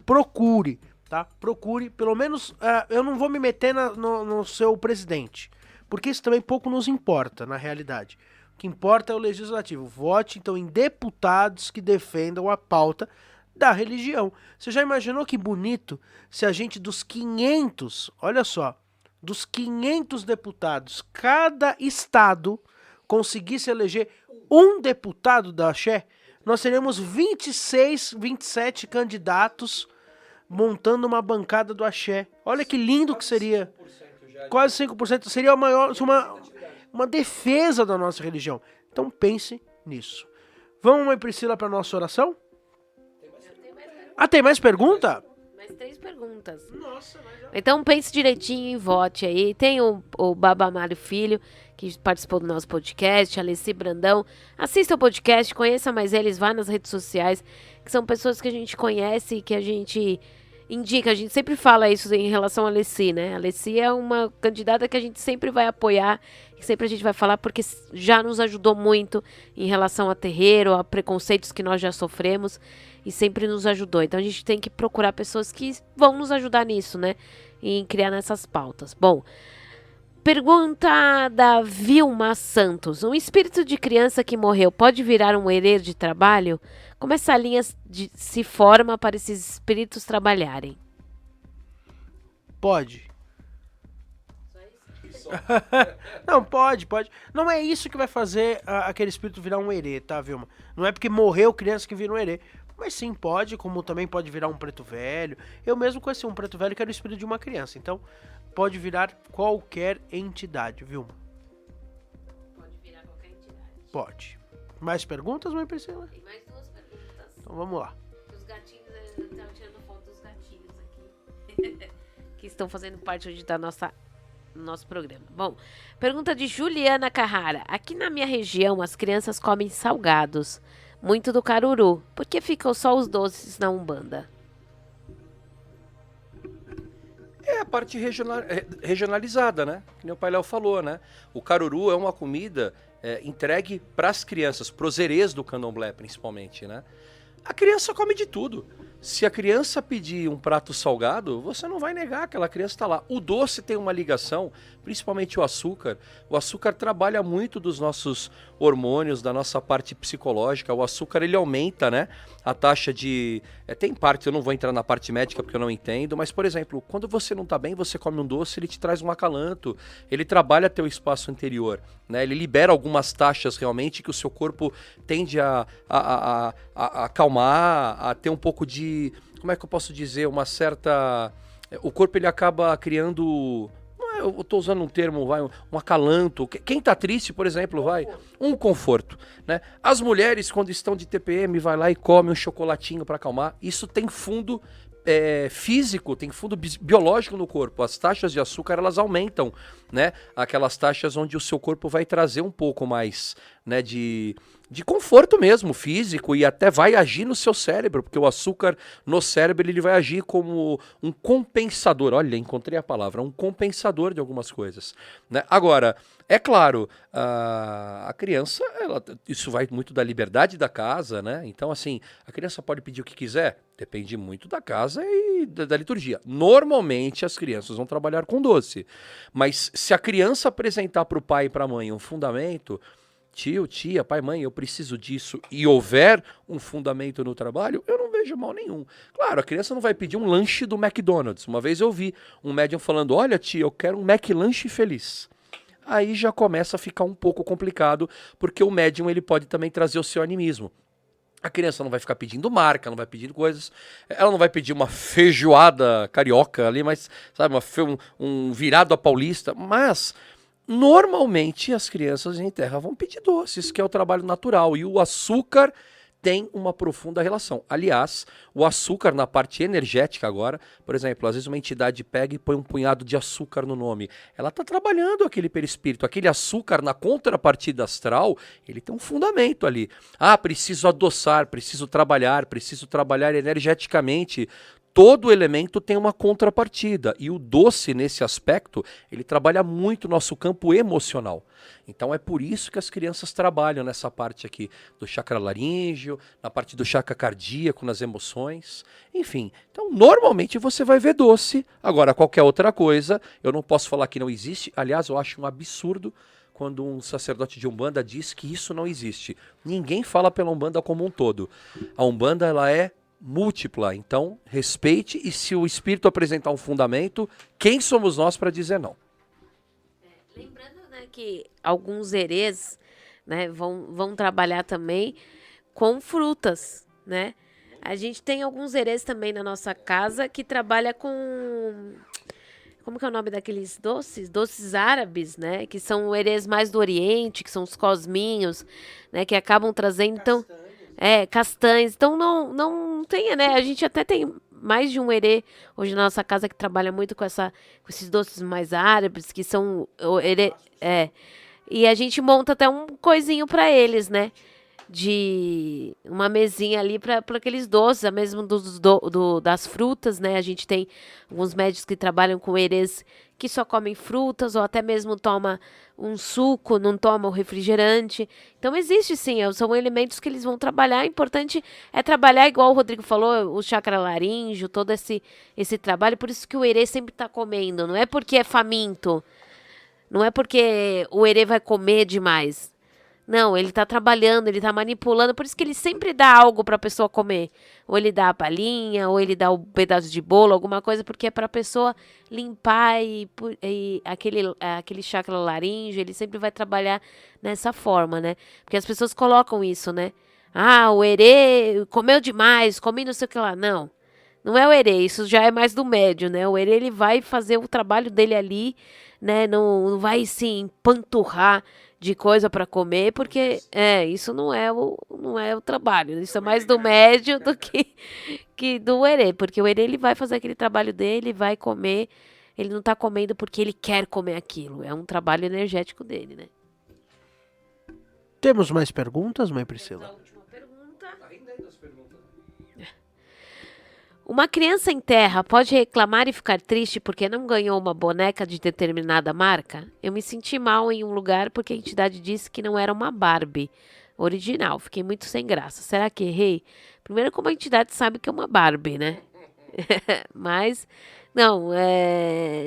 Procure, tá? Procure, pelo menos, eu não vou me meter no seu presidente, porque isso também pouco nos importa, na realidade. O que importa é o legislativo. Vote, então, em deputados que defendam a pauta da religião. Você já imaginou que bonito se a gente dos 500, olha só, dos 500 deputados, cada estado conseguisse eleger um deputado da Axé, nós teríamos 26, 27 candidatos montando uma bancada do Axé. Olha que lindo que seria. Quase 5%. Seria uma defesa da nossa religião. Então pense nisso. Vamos, mãe Priscila, para nossa oração? Tem mais pergunta? Mais 3 perguntas. Nossa, então pense direitinho e vote aí. Tem o Baba Mário Filho, que participou do nosso podcast, Alessi Brandão. Assista o podcast, conheça mais eles, vá nas redes sociais, que são pessoas que a gente conhece e que a gente indica. A gente sempre fala isso em relação a Alessi, né? A Alessi é uma candidata que a gente sempre vai apoiar, que sempre a gente vai falar, porque já nos ajudou muito em relação a terreiro, a preconceitos que nós já sofremos, e sempre nos ajudou. Então a gente tem que procurar pessoas que vão nos ajudar nisso, né? Em criar nessas pautas. Bom, Pergunta da Vilma Santos. Um espírito de criança que morreu pode virar um herê de trabalho? Como essa linha se forma para esses espíritos trabalharem? Pode. Não, pode. Não é isso que vai fazer aquele espírito virar um herê, tá, Vilma? Não é porque morreu criança que vira um herê. Mas sim, pode, como também pode virar um preto velho. Eu mesmo conheci um preto velho que era o espírito de uma criança. Então, pode virar qualquer entidade, Vilma. Pode virar qualquer entidade. Pode. Mais perguntas, mãe Priscila? Tem mais 2 perguntas. Então vamos lá. Os gatinhos, eu estava tirando foto dos gatinhos aqui. Que estão fazendo parte hoje da nosso programa. Bom, pergunta de Juliana Carrara. Aqui na minha região, as crianças comem salgados. Muito do caruru. Por que ficam só os doces na Umbanda? É a parte regionalizada, né? Que nem o Pai Léo falou, né? O caruru é uma comida entregue para as crianças, pros herês do candomblé, principalmente, né? A criança come de tudo. Se a criança pedir um prato salgado, você não vai negar, aquela criança está lá. O doce tem uma ligação, principalmente o açúcar. O açúcar trabalha muito dos nossos hormônios, da nossa parte psicológica. O açúcar, ele aumenta, né, a taxa de... tem parte, eu não vou entrar na parte médica porque eu não entendo, mas, por exemplo, quando você não está bem, você come um doce, ele te traz um acalanto. Ele trabalha teu espaço interior, né? Ele libera algumas taxas realmente que o seu corpo tende a acalmar, a ter um pouco de... Como é que eu posso dizer? Uma certa... O corpo, ele acaba criando... Eu tô usando um termo, um acalanto. Quem tá triste, por exemplo, um conforto, né? As mulheres, quando estão de TPM, vai lá e come um chocolatinho para acalmar. Isso tem fundo físico, tem fundo biológico no corpo. As taxas de açúcar, elas aumentam, né? Aquelas taxas onde o seu corpo vai trazer um pouco mais, né, de conforto mesmo, físico, e até vai agir no seu cérebro, porque o açúcar no cérebro, ele vai agir como um compensador. Olha, encontrei a palavra, um compensador de algumas coisas, né? Agora, é claro, a criança, isso vai muito da liberdade da casa, né? Então, assim, a criança pode pedir o que quiser, depende muito da casa e da liturgia. Normalmente, as crianças vão trabalhar com doce, mas se a criança apresentar para o pai e para a mãe um fundamento... Tio, tia, pai, mãe, eu preciso disso, e houver um fundamento no trabalho, eu não vejo mal nenhum. Claro, a criança não vai pedir um lanche do McDonald's. Uma vez eu vi um médium falando, olha, tia, eu quero um McLanche feliz. Aí já começa a ficar um pouco complicado, porque o médium, ele pode também trazer o seu animismo. A criança não vai ficar pedindo marca, não vai pedir coisas, ela não vai pedir uma feijoada carioca ali, mas, sabe, um virado a paulista, mas... Normalmente as crianças em terra vão pedir doces, que é o trabalho natural, e o açúcar tem uma profunda relação. Aliás, o açúcar na parte energética agora, por exemplo, às vezes uma entidade pega e põe um punhado de açúcar no nome. Ela está trabalhando aquele perispírito, aquele açúcar na contrapartida astral, ele tem um fundamento ali. Ah, preciso adoçar, preciso trabalhar energeticamente. Todo elemento tem uma contrapartida, e o doce, nesse aspecto, ele trabalha muito o nosso campo emocional. Então é por isso que as crianças trabalham nessa parte aqui do chakra laríngeo, na parte do chakra cardíaco, nas emoções, enfim. Então normalmente você vai ver doce. Agora qualquer outra coisa, eu não posso falar que não existe. Aliás, eu acho um absurdo quando um sacerdote de Umbanda diz que isso não existe. Ninguém fala pela Umbanda como um todo. A Umbanda, ela é múltipla, então respeite, e se o espírito apresentar um fundamento, quem somos nós para dizer não? Lembrando, né, que alguns herês, né, vão trabalhar também com frutas, né? A gente tem alguns herês também na nossa casa que trabalha com... Como que é o nome daqueles doces? Doces árabes, né? Que são herês mais do Oriente, que são os cosminhos, né? Que acabam trazendo... Então, castanhas. Então, não tenha, né? A gente até tem mais de um herê hoje na nossa casa que trabalha muito com esses doces mais árabes, que são e a gente monta até um coisinho para eles, né? De uma mesinha ali para aqueles doces, mesmo das frutas, né? A gente tem alguns médicos que trabalham com herês que só comem frutas, ou até mesmo toma um suco, não toma o refrigerante. Então existe sim, são elementos que eles vão trabalhar. O importante é trabalhar, igual o Rodrigo falou, o chakra laríngeo, todo esse trabalho. Por isso que o herê sempre está comendo, não é porque é faminto. Não é porque o herê vai comer demais. Não, ele tá trabalhando, ele tá manipulando, por isso que ele sempre dá algo pra pessoa comer. Ou ele dá a palhinha, ou ele dá um pedaço de bolo, alguma coisa, porque é pra pessoa limpar e aquele chakra laríngeo, ele sempre vai trabalhar nessa forma, né? Porque as pessoas colocam isso, né? Ah, o herê comeu demais, comi não sei o que lá. Não, não é o herê, isso já é mais do médio, né? O herê, ele vai fazer o trabalho dele ali, né? Não vai se empanturrar de coisa para comer, porque isso não é o trabalho, isso é mais do médio do que do herê, porque o herê, ele vai fazer aquele trabalho dele, vai comer, ele não tá comendo porque ele quer comer aquilo, é um trabalho energético dele, né? Temos mais perguntas, mãe Priscila? Uma criança em terra pode reclamar e ficar triste porque não ganhou uma boneca de determinada marca? Eu me senti mal em um lugar porque a entidade disse que não era uma Barbie original. Fiquei muito sem graça. Será que errei? Primeiro, como a entidade sabe que é uma Barbie, né? Mas, não,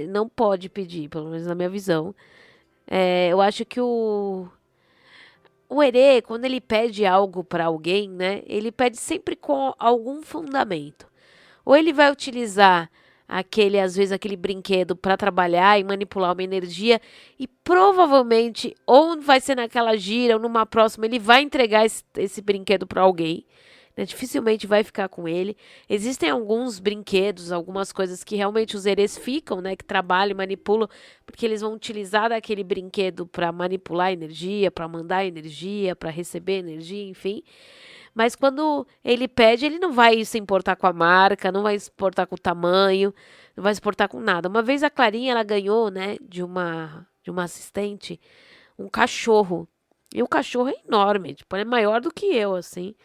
não pode pedir, pelo menos na minha visão. Eu acho que o herê, quando ele pede algo para alguém, né? Ele pede sempre com algum fundamento. Ou ele vai utilizar às vezes, aquele brinquedo para trabalhar e manipular uma energia e provavelmente, ou vai ser naquela gira ou numa próxima, ele vai entregar esse brinquedo para alguém, né? Dificilmente vai ficar com ele. Existem alguns brinquedos, algumas coisas que realmente os herês ficam, né? Que trabalham e manipulam, porque eles vão utilizar daquele brinquedo para manipular energia, para mandar energia, para receber energia, enfim. Mas quando ele pede, ele não vai se importar com a marca, não vai se importar com o tamanho, não vai se importar com nada. Uma vez a Clarinha, ela ganhou, né, de uma assistente, um cachorro. E o cachorro é enorme, tipo, é maior do que eu, assim.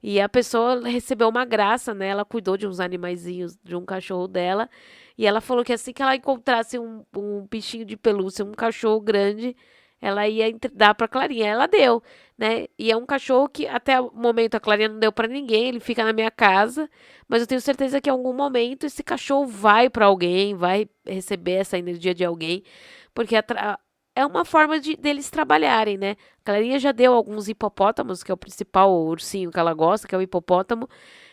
E a pessoa recebeu uma graça, né, ela cuidou de uns animaizinhos, de um cachorro dela. E ela falou que assim que ela encontrasse um bichinho de pelúcia, um cachorro grande, ela ia dar pra Clarinha. Ela deu, né? E é um cachorro que até o momento a Clarinha não deu pra ninguém, ele fica na minha casa, mas eu tenho certeza que em algum momento esse cachorro vai pra alguém, vai receber essa energia de alguém, porque é uma forma deles trabalharem, né? A Clarinha já deu alguns hipopótamos, que é o principal ursinho que ela gosta, que é o hipopótamo.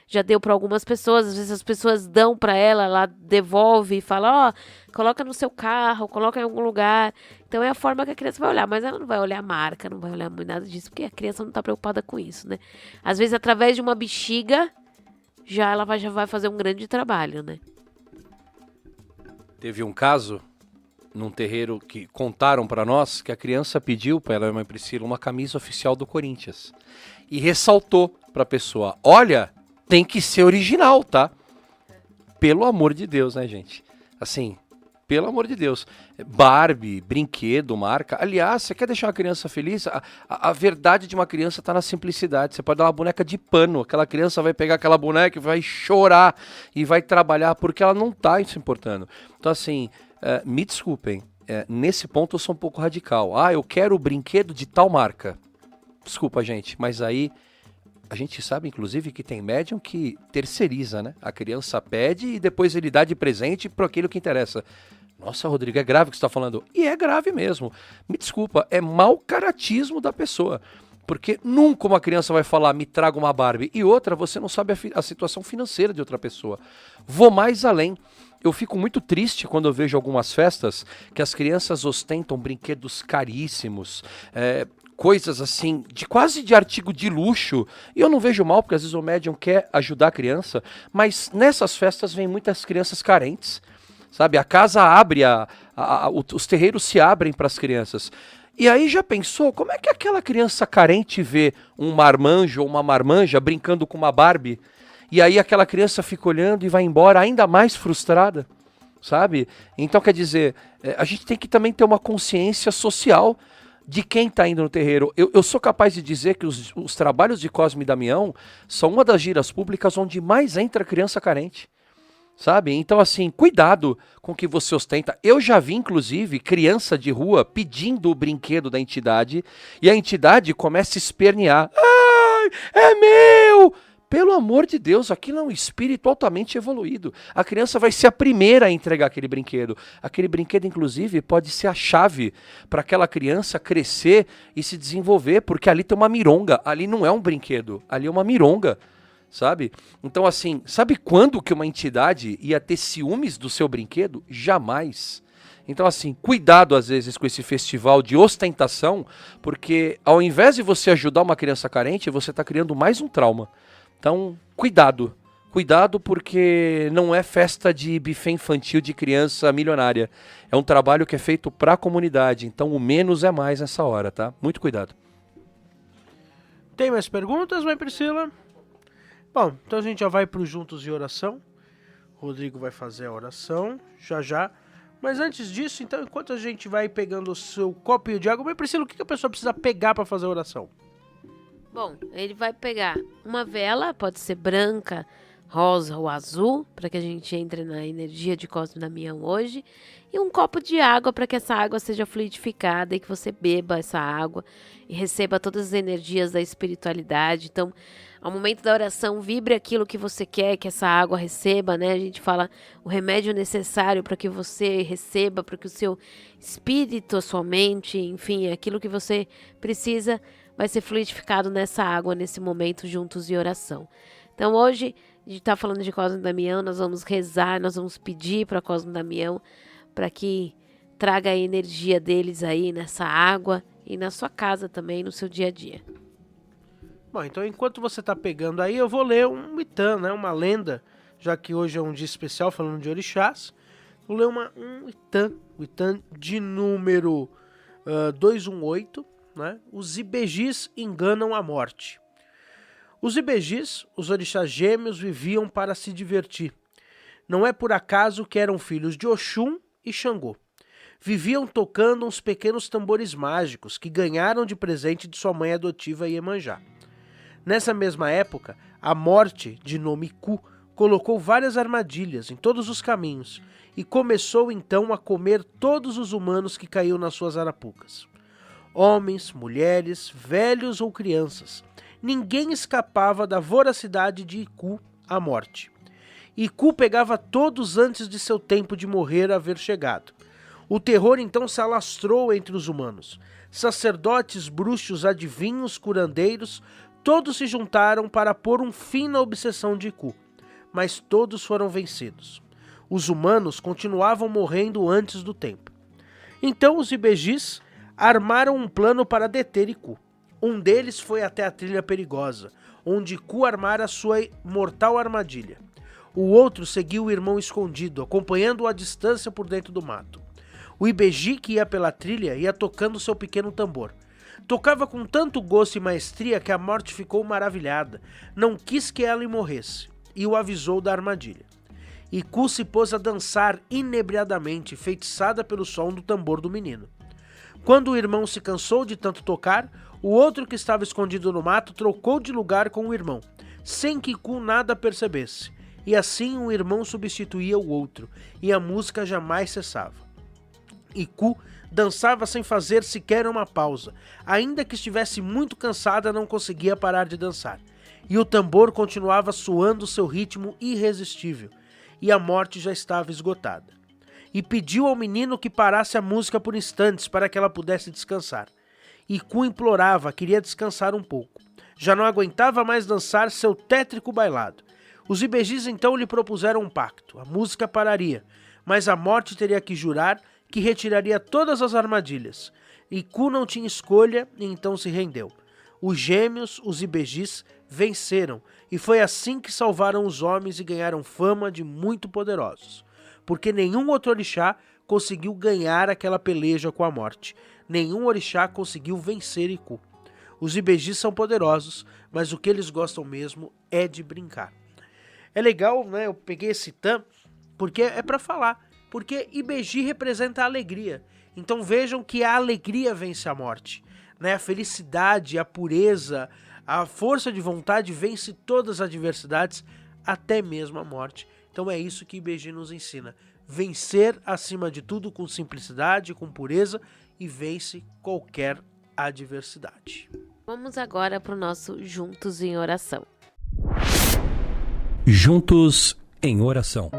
Já deu para algumas pessoas, às vezes as pessoas dão para ela devolve e fala, coloca no seu carro, coloca em algum lugar. Então é a forma que a criança vai olhar, mas ela não vai olhar a marca, não vai olhar nada disso, porque a criança não tá preocupada com isso, né? Às vezes através de uma bexiga, ela já vai fazer um grande trabalho, né? Teve um caso num terreiro que contaram para nós que a criança pediu para ela e a mãe Priscila uma camisa oficial do Corinthians e ressaltou para a pessoa, olha, tem que ser original, tá? Pelo amor de Deus, né, gente? Assim, pelo amor de Deus. Barbie, brinquedo, marca. Aliás, você quer deixar uma criança feliz? A verdade de uma criança tá na simplicidade. Você pode dar uma boneca de pano. Aquela criança vai pegar aquela boneca e vai chorar e vai trabalhar porque ela não tá se importando. Então, assim, me desculpem. Nesse ponto eu sou um pouco radical. Eu quero o brinquedo de tal marca. Desculpa, gente, mas aí... A gente sabe, inclusive, que tem médium que terceiriza, né? A criança pede e depois ele dá de presente para aquilo que interessa. Nossa, Rodrigo, é grave o que você está falando. E é grave mesmo. Me desculpa, é mau caratismo da pessoa. Porque nunca uma criança vai falar, me traga uma Barbie. E outra, você não sabe a situação financeira de outra pessoa. Vou mais além. Eu fico muito triste quando eu vejo algumas festas que as crianças ostentam brinquedos caríssimos, coisas assim, quase de artigo de luxo, e eu não vejo mal, porque às vezes o médium quer ajudar a criança, mas nessas festas vem muitas crianças carentes, sabe? A casa abre, os terreiros se abrem para as crianças. E aí já pensou, como é que aquela criança carente vê um marmanjo ou uma marmanja brincando com uma Barbie, e aí aquela criança fica olhando e vai embora ainda mais frustrada, sabe? Então quer dizer, a gente tem que também ter uma consciência social de quem está indo no terreiro. Eu sou capaz de dizer que os trabalhos de Cosme e Damião são uma das giras públicas onde mais entra criança carente, sabe? Então, assim, cuidado com o que você ostenta. Eu já vi, inclusive, criança de rua pedindo o brinquedo da entidade e a entidade começa a espernear. Ai, é meu! Pelo amor de Deus, aquilo é um espírito altamente evoluído. A criança vai ser a primeira a entregar aquele brinquedo. Aquele brinquedo, inclusive, pode ser a chave para aquela criança crescer e se desenvolver, porque ali tem uma mironga. Ali não é um brinquedo, ali é uma mironga, sabe? Então, assim, sabe quando que uma entidade ia ter ciúmes do seu brinquedo? Jamais. Então, assim, cuidado às vezes com esse festival de ostentação, porque ao invés de você ajudar uma criança carente, você está criando mais um trauma. Então, cuidado. Cuidado porque não é festa de buffet infantil de criança milionária. É um trabalho que é feito para a comunidade. Então, o menos é mais nessa hora, tá? Muito cuidado. Tem mais perguntas, mãe Priscila? Bom, então a gente já vai para os Juntos em Oração. O Rodrigo vai fazer a oração já. Mas antes disso, então, enquanto a gente vai pegando o seu copinho de água, mãe Priscila, o que a pessoa precisa pegar para fazer a oração? Bom, ele vai pegar uma vela, pode ser branca, rosa ou azul, para que a gente entre na energia de Cosme e Damião hoje, e um copo de água para que essa água seja fluidificada e que você beba essa água e receba todas as energias da espiritualidade. Então, ao momento da oração, vibre aquilo que você quer que essa água receba, né? A gente fala o remédio necessário para que você receba, para que o seu espírito, a sua mente, enfim, aquilo que você precisa vai ser fluidificado nessa água, nesse momento, juntos em oração. Então, hoje, a gente está falando de Cosme e Damião, nós vamos rezar, nós vamos pedir para Cosme e Damião para que traga a energia deles aí nessa água e na sua casa também, no seu dia a dia. Bom, então enquanto você está pegando aí, eu vou ler um Itã, né? Uma lenda, já que hoje é um dia especial falando de orixás. Vou ler um Itã, o Itã de número 218, né? Os Ibejis enganam a morte. Os Ibejis, os orixás gêmeos, viviam para se divertir. Não é por acaso que eram filhos de Oxum e Xangô. Viviam tocando uns pequenos tambores mágicos que ganharam de presente de sua mãe adotiva Iemanjá. Nessa mesma época, a morte, de nome Ku, colocou várias armadilhas em todos os caminhos e começou então a comer todos os humanos que caíam nas suas arapucas. Homens, mulheres, velhos ou crianças, ninguém escapava da voracidade de Iku, a morte. Iku pegava todos antes de seu tempo de morrer haver chegado. O terror então se alastrou entre os humanos. Sacerdotes, bruxos, adivinhos, curandeiros, todos se juntaram para pôr um fim na obsessão de Iku, mas todos foram vencidos. Os humanos continuavam morrendo antes do tempo. Então os Ibejis armaram um plano para deter Iku. Um deles foi até a trilha perigosa, onde Iku armara sua mortal armadilha. O outro seguiu o irmão escondido, acompanhando-o à distância por dentro do mato. O Ibeji, que ia pela trilha, ia tocando seu pequeno tambor. Tocava com tanto gosto e maestria que a morte ficou maravilhada. Não quis que ela morresse, e o avisou da armadilha. Iku se pôs a dançar inebriadamente, feitiçada pelo som do tambor do menino. Quando o irmão se cansou de tanto tocar, o outro que estava escondido no mato trocou de lugar com o irmão, sem que Iku nada percebesse. E assim um irmão substituía o outro, e a música jamais cessava. Iku dançava sem fazer sequer uma pausa. Ainda que estivesse muito cansada, não conseguia parar de dançar. E o tambor continuava soando seu ritmo irresistível, e a morte já estava esgotada. E pediu ao menino que parasse a música por instantes para que ela pudesse descansar. Iku implorava, queria descansar um pouco. Já não aguentava mais dançar seu tétrico bailado. Os Ibejis então lhe propuseram um pacto. A música pararia, mas a morte teria que jurar que retiraria todas as armadilhas. Iku não tinha escolha e então se rendeu. Os gêmeos, os Ibejis, venceram, e foi assim que salvaram os homens e ganharam fama de muito poderosos. Porque nenhum outro orixá conseguiu ganhar aquela peleja com a morte. Nenhum orixá conseguiu vencer Iku. Os Ibejis são poderosos, mas o que eles gostam mesmo é de brincar. É legal, né? Eu peguei esse Itã porque é para falar. Porque Ibeji representa a alegria. Então vejam que a alegria vence a morte, né? A felicidade, a pureza, a força de vontade vence todas as adversidades, até mesmo a morte. Então é isso que Ibeji nos ensina. Vencer acima de tudo com simplicidade, com pureza, e vence qualquer adversidade. Vamos agora para o nosso Juntos em Oração. Juntos em oração.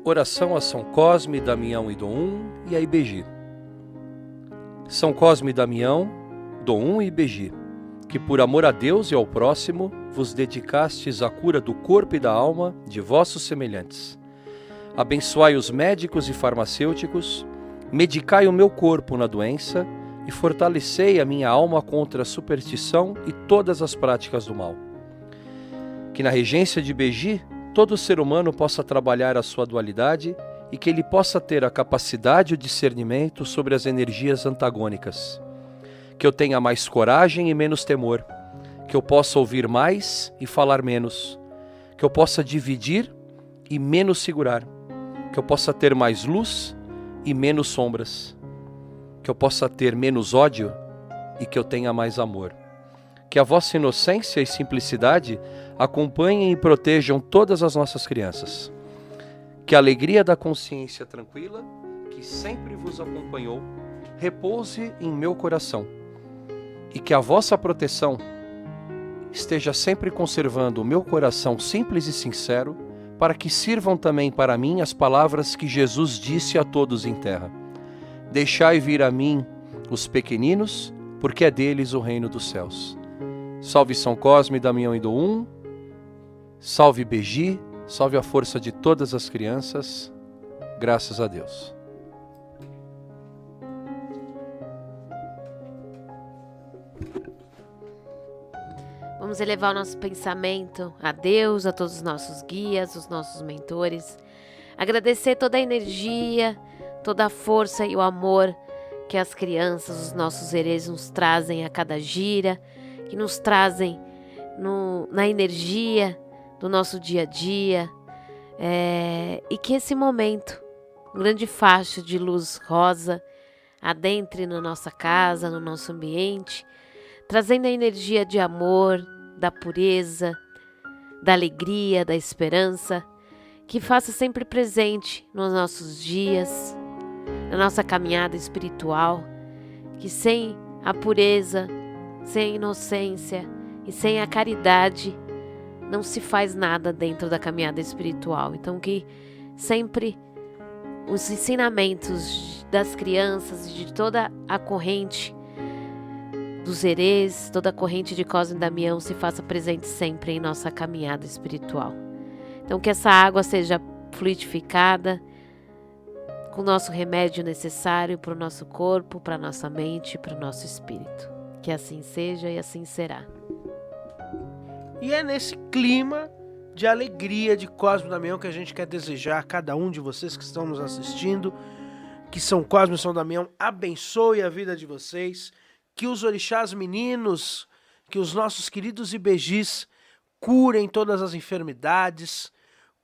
Oração a São Cosme, Damião e Dom e a IBG. São Cosme e Damião, Dom e IBG, que por amor a Deus e ao próximo vos dedicastes à cura do corpo e da alma de vossos semelhantes. Abençoai os médicos e farmacêuticos, medicai o meu corpo na doença e fortalecei a minha alma contra a superstição e todas as práticas do mal. Que na regência de IBG todo ser humano possa trabalhar a sua dualidade e que ele possa ter a capacidade e o discernimento sobre as energias antagônicas. Que eu tenha mais coragem e menos temor. Que eu possa ouvir mais e falar menos. Que eu possa dividir e menos segurar. Que eu possa ter mais luz e menos sombras. Que eu possa ter menos ódio e que eu tenha mais amor. Que a vossa inocência e simplicidade acompanhem e protejam todas as nossas crianças. Que a alegria da consciência tranquila, que sempre vos acompanhou, repouse em meu coração. E que a vossa proteção esteja sempre conservando o meu coração simples e sincero, para que sirvam também para mim as palavras que Jesus disse a todos em terra. Deixai vir a mim os pequeninos, porque é deles o reino dos céus. Salve São Cosme, Damião e Dom. Salve IBG, salve a força de todas as crianças. Graças a Deus. Vamos elevar o nosso pensamento a Deus, a todos os nossos guias, os nossos mentores. Agradecer toda a energia, toda a força e o amor que as crianças, os nossos herês nos trazem a cada gira, que nos trazem na energia do nosso dia a dia, e que esse momento, um grande facho de luz rosa, adentre na nossa casa, no nosso ambiente, trazendo a energia de amor, da pureza, da alegria, da esperança, que faça sempre presente nos nossos dias, na nossa caminhada espiritual, que sem a pureza, sem a inocência e sem a caridade não se faz nada dentro da caminhada espiritual. Então que sempre os ensinamentos das crianças e de toda a corrente dos herês, toda a corrente de Cosme e Damião se faça presente sempre em nossa caminhada espiritual. Então que essa água seja fluidificada com o nosso remédio necessário para o nosso corpo, para a nossa mente e para o nosso espírito. Que assim seja e assim será. E é nesse clima de alegria de Cosme e Damião que a gente quer desejar a cada um de vocês que estão nos assistindo, que São Cosme e São Damião abençoe a vida de vocês, que os orixás meninos, que os nossos queridos IBGs curem todas as enfermidades,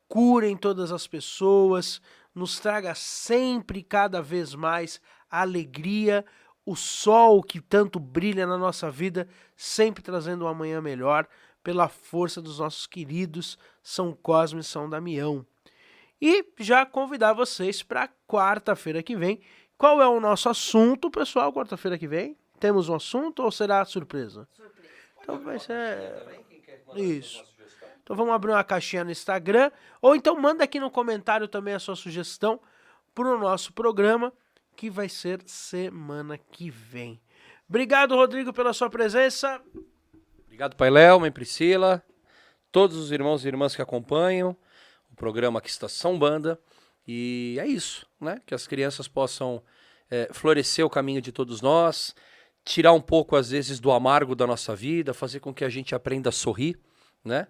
curem todas as pessoas, nos traga sempre cada vez mais alegria, o sol que tanto brilha na nossa vida, sempre trazendo um amanhã melhor, pela força dos nossos queridos São Cosme e São Damião. E já convidar vocês para quarta-feira que vem. Qual é o nosso assunto, pessoal, quarta-feira que vem? Temos um assunto ou será surpresa? Surpresa. Então vai ser... Isso. Então vamos abrir uma caixinha no Instagram, ou então manda aqui no comentário também a sua sugestão para o nosso programa, que vai ser semana que vem. Obrigado, Rodrigo, pela sua presença. Obrigado, Pai Léo, Mãe Priscila, todos os irmãos e irmãs que acompanham o programa aqui Estação Banda. E é isso, né? Que as crianças possam florescer o caminho de todos nós, tirar um pouco, às vezes, do amargo da nossa vida, fazer com que a gente aprenda a sorrir, né?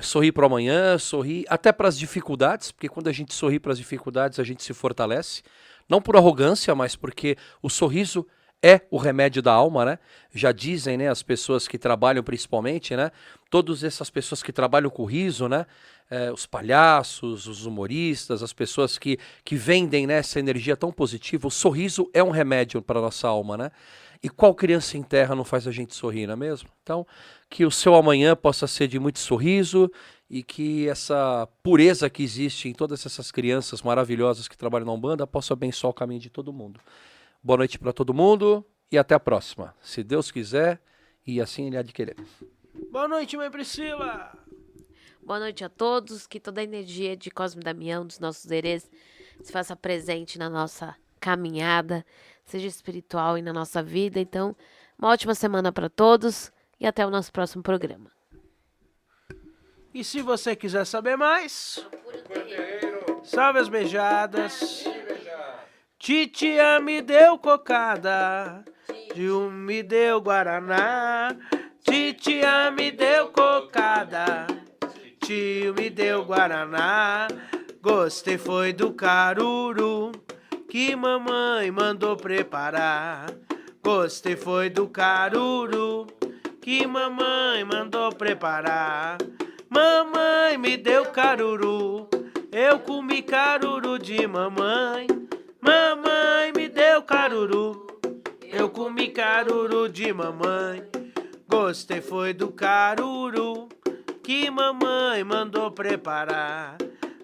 Sorrir para o amanhã, sorrir até para as dificuldades, porque quando a gente sorri para as dificuldades, a gente se fortalece. Não por arrogância, mas porque o sorriso é o remédio da alma, né? Já dizem, né, as pessoas que trabalham principalmente, né? Todas essas pessoas que trabalham com riso, né? Os palhaços, os humoristas, as pessoas que vendem, né, essa energia tão positiva. O sorriso é um remédio para a nossa alma, né? E qual criança em terra não faz a gente sorrir, não é mesmo? Então, que o seu amanhã possa ser de muito sorriso e que essa pureza que existe em todas essas crianças maravilhosas que trabalham na Umbanda possa abençoar o caminho de todo mundo. Boa noite para todo mundo e até a próxima. Se Deus quiser e assim Ele há de querer. Boa noite, mãe Priscila. Boa noite a todos, que toda a energia de Cosme Damião, dos nossos herês, se faça presente na nossa caminhada, seja espiritual e na nossa vida. Então, uma ótima semana para todos e até o nosso próximo programa. E se você quiser saber mais, salve as beijadas. Titia me deu cocada, Tio me deu guaraná. Titia me deu cocada, Tio me deu guaraná. Gostei foi do caruru que mamãe mandou preparar. Gostei foi do caruru que mamãe mandou preparar. Mamãe me deu caruru, eu comi caruru de mamãe. Mamãe me deu caruru, eu comi caruru de mamãe. Gostei foi do caruru que mamãe mandou preparar.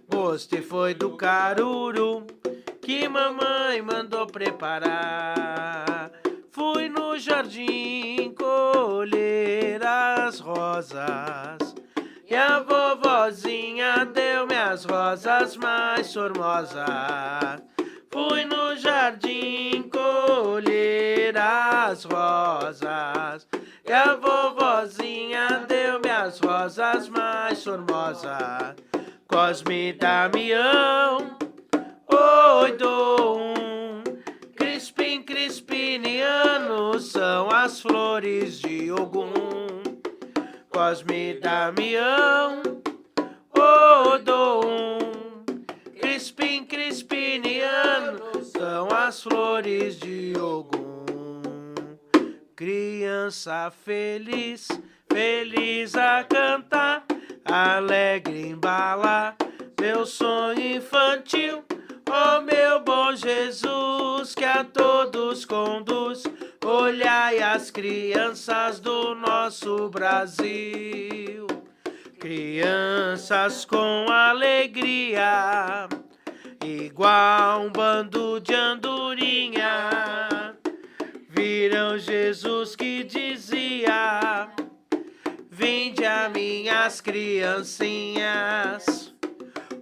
Gostei foi do caruru que mamãe mandou preparar. Fui no jardim colher as rosas e a vovozinha deu-me as rosas mais formosas. Fui no jardim colher as rosas e a vovozinha deu-me as rosas mais formosas. Cosme Damião, oi dou um. Crispim, crispiniano são as flores de Ogum. Cosme Damião, oi dou um. Crispim, crispiniano são as flores de Ogum. Criança feliz, feliz a cantar, alegre embala meu sonho infantil. Ó meu bom Jesus, que a todos conduz, olhai as crianças do nosso Brasil. Crianças com alegria, igual um bando de andorinha, viram Jesus que dizia: vinde a minhas criancinhas.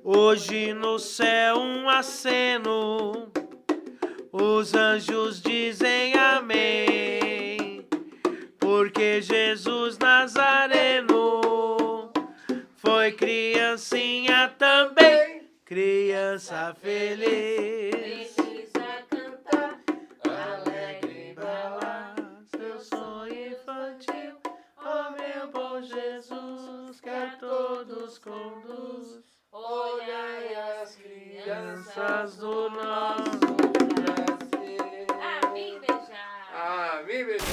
Hoje no céu um aceno, os anjos dizem amém, porque Jesus Nazareno foi criancinha também. Criança feliz, feliz a cantar, alegre embalar seu sonho infantil. Ó meu bom Jesus, que a todos conduz, olhai as crianças do nosso Brasil. Amém, beijar. Amém, beijar.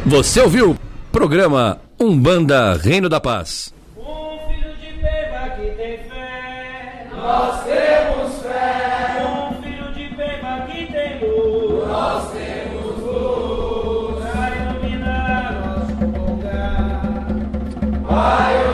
Você ouviu? Programa Umbanda Reino da Paz. Um filho de Peba que tem fé, Nós temos fé. um filho de Peba que tem luz, Nós temos luz. pra iluminar nosso lugar. Vai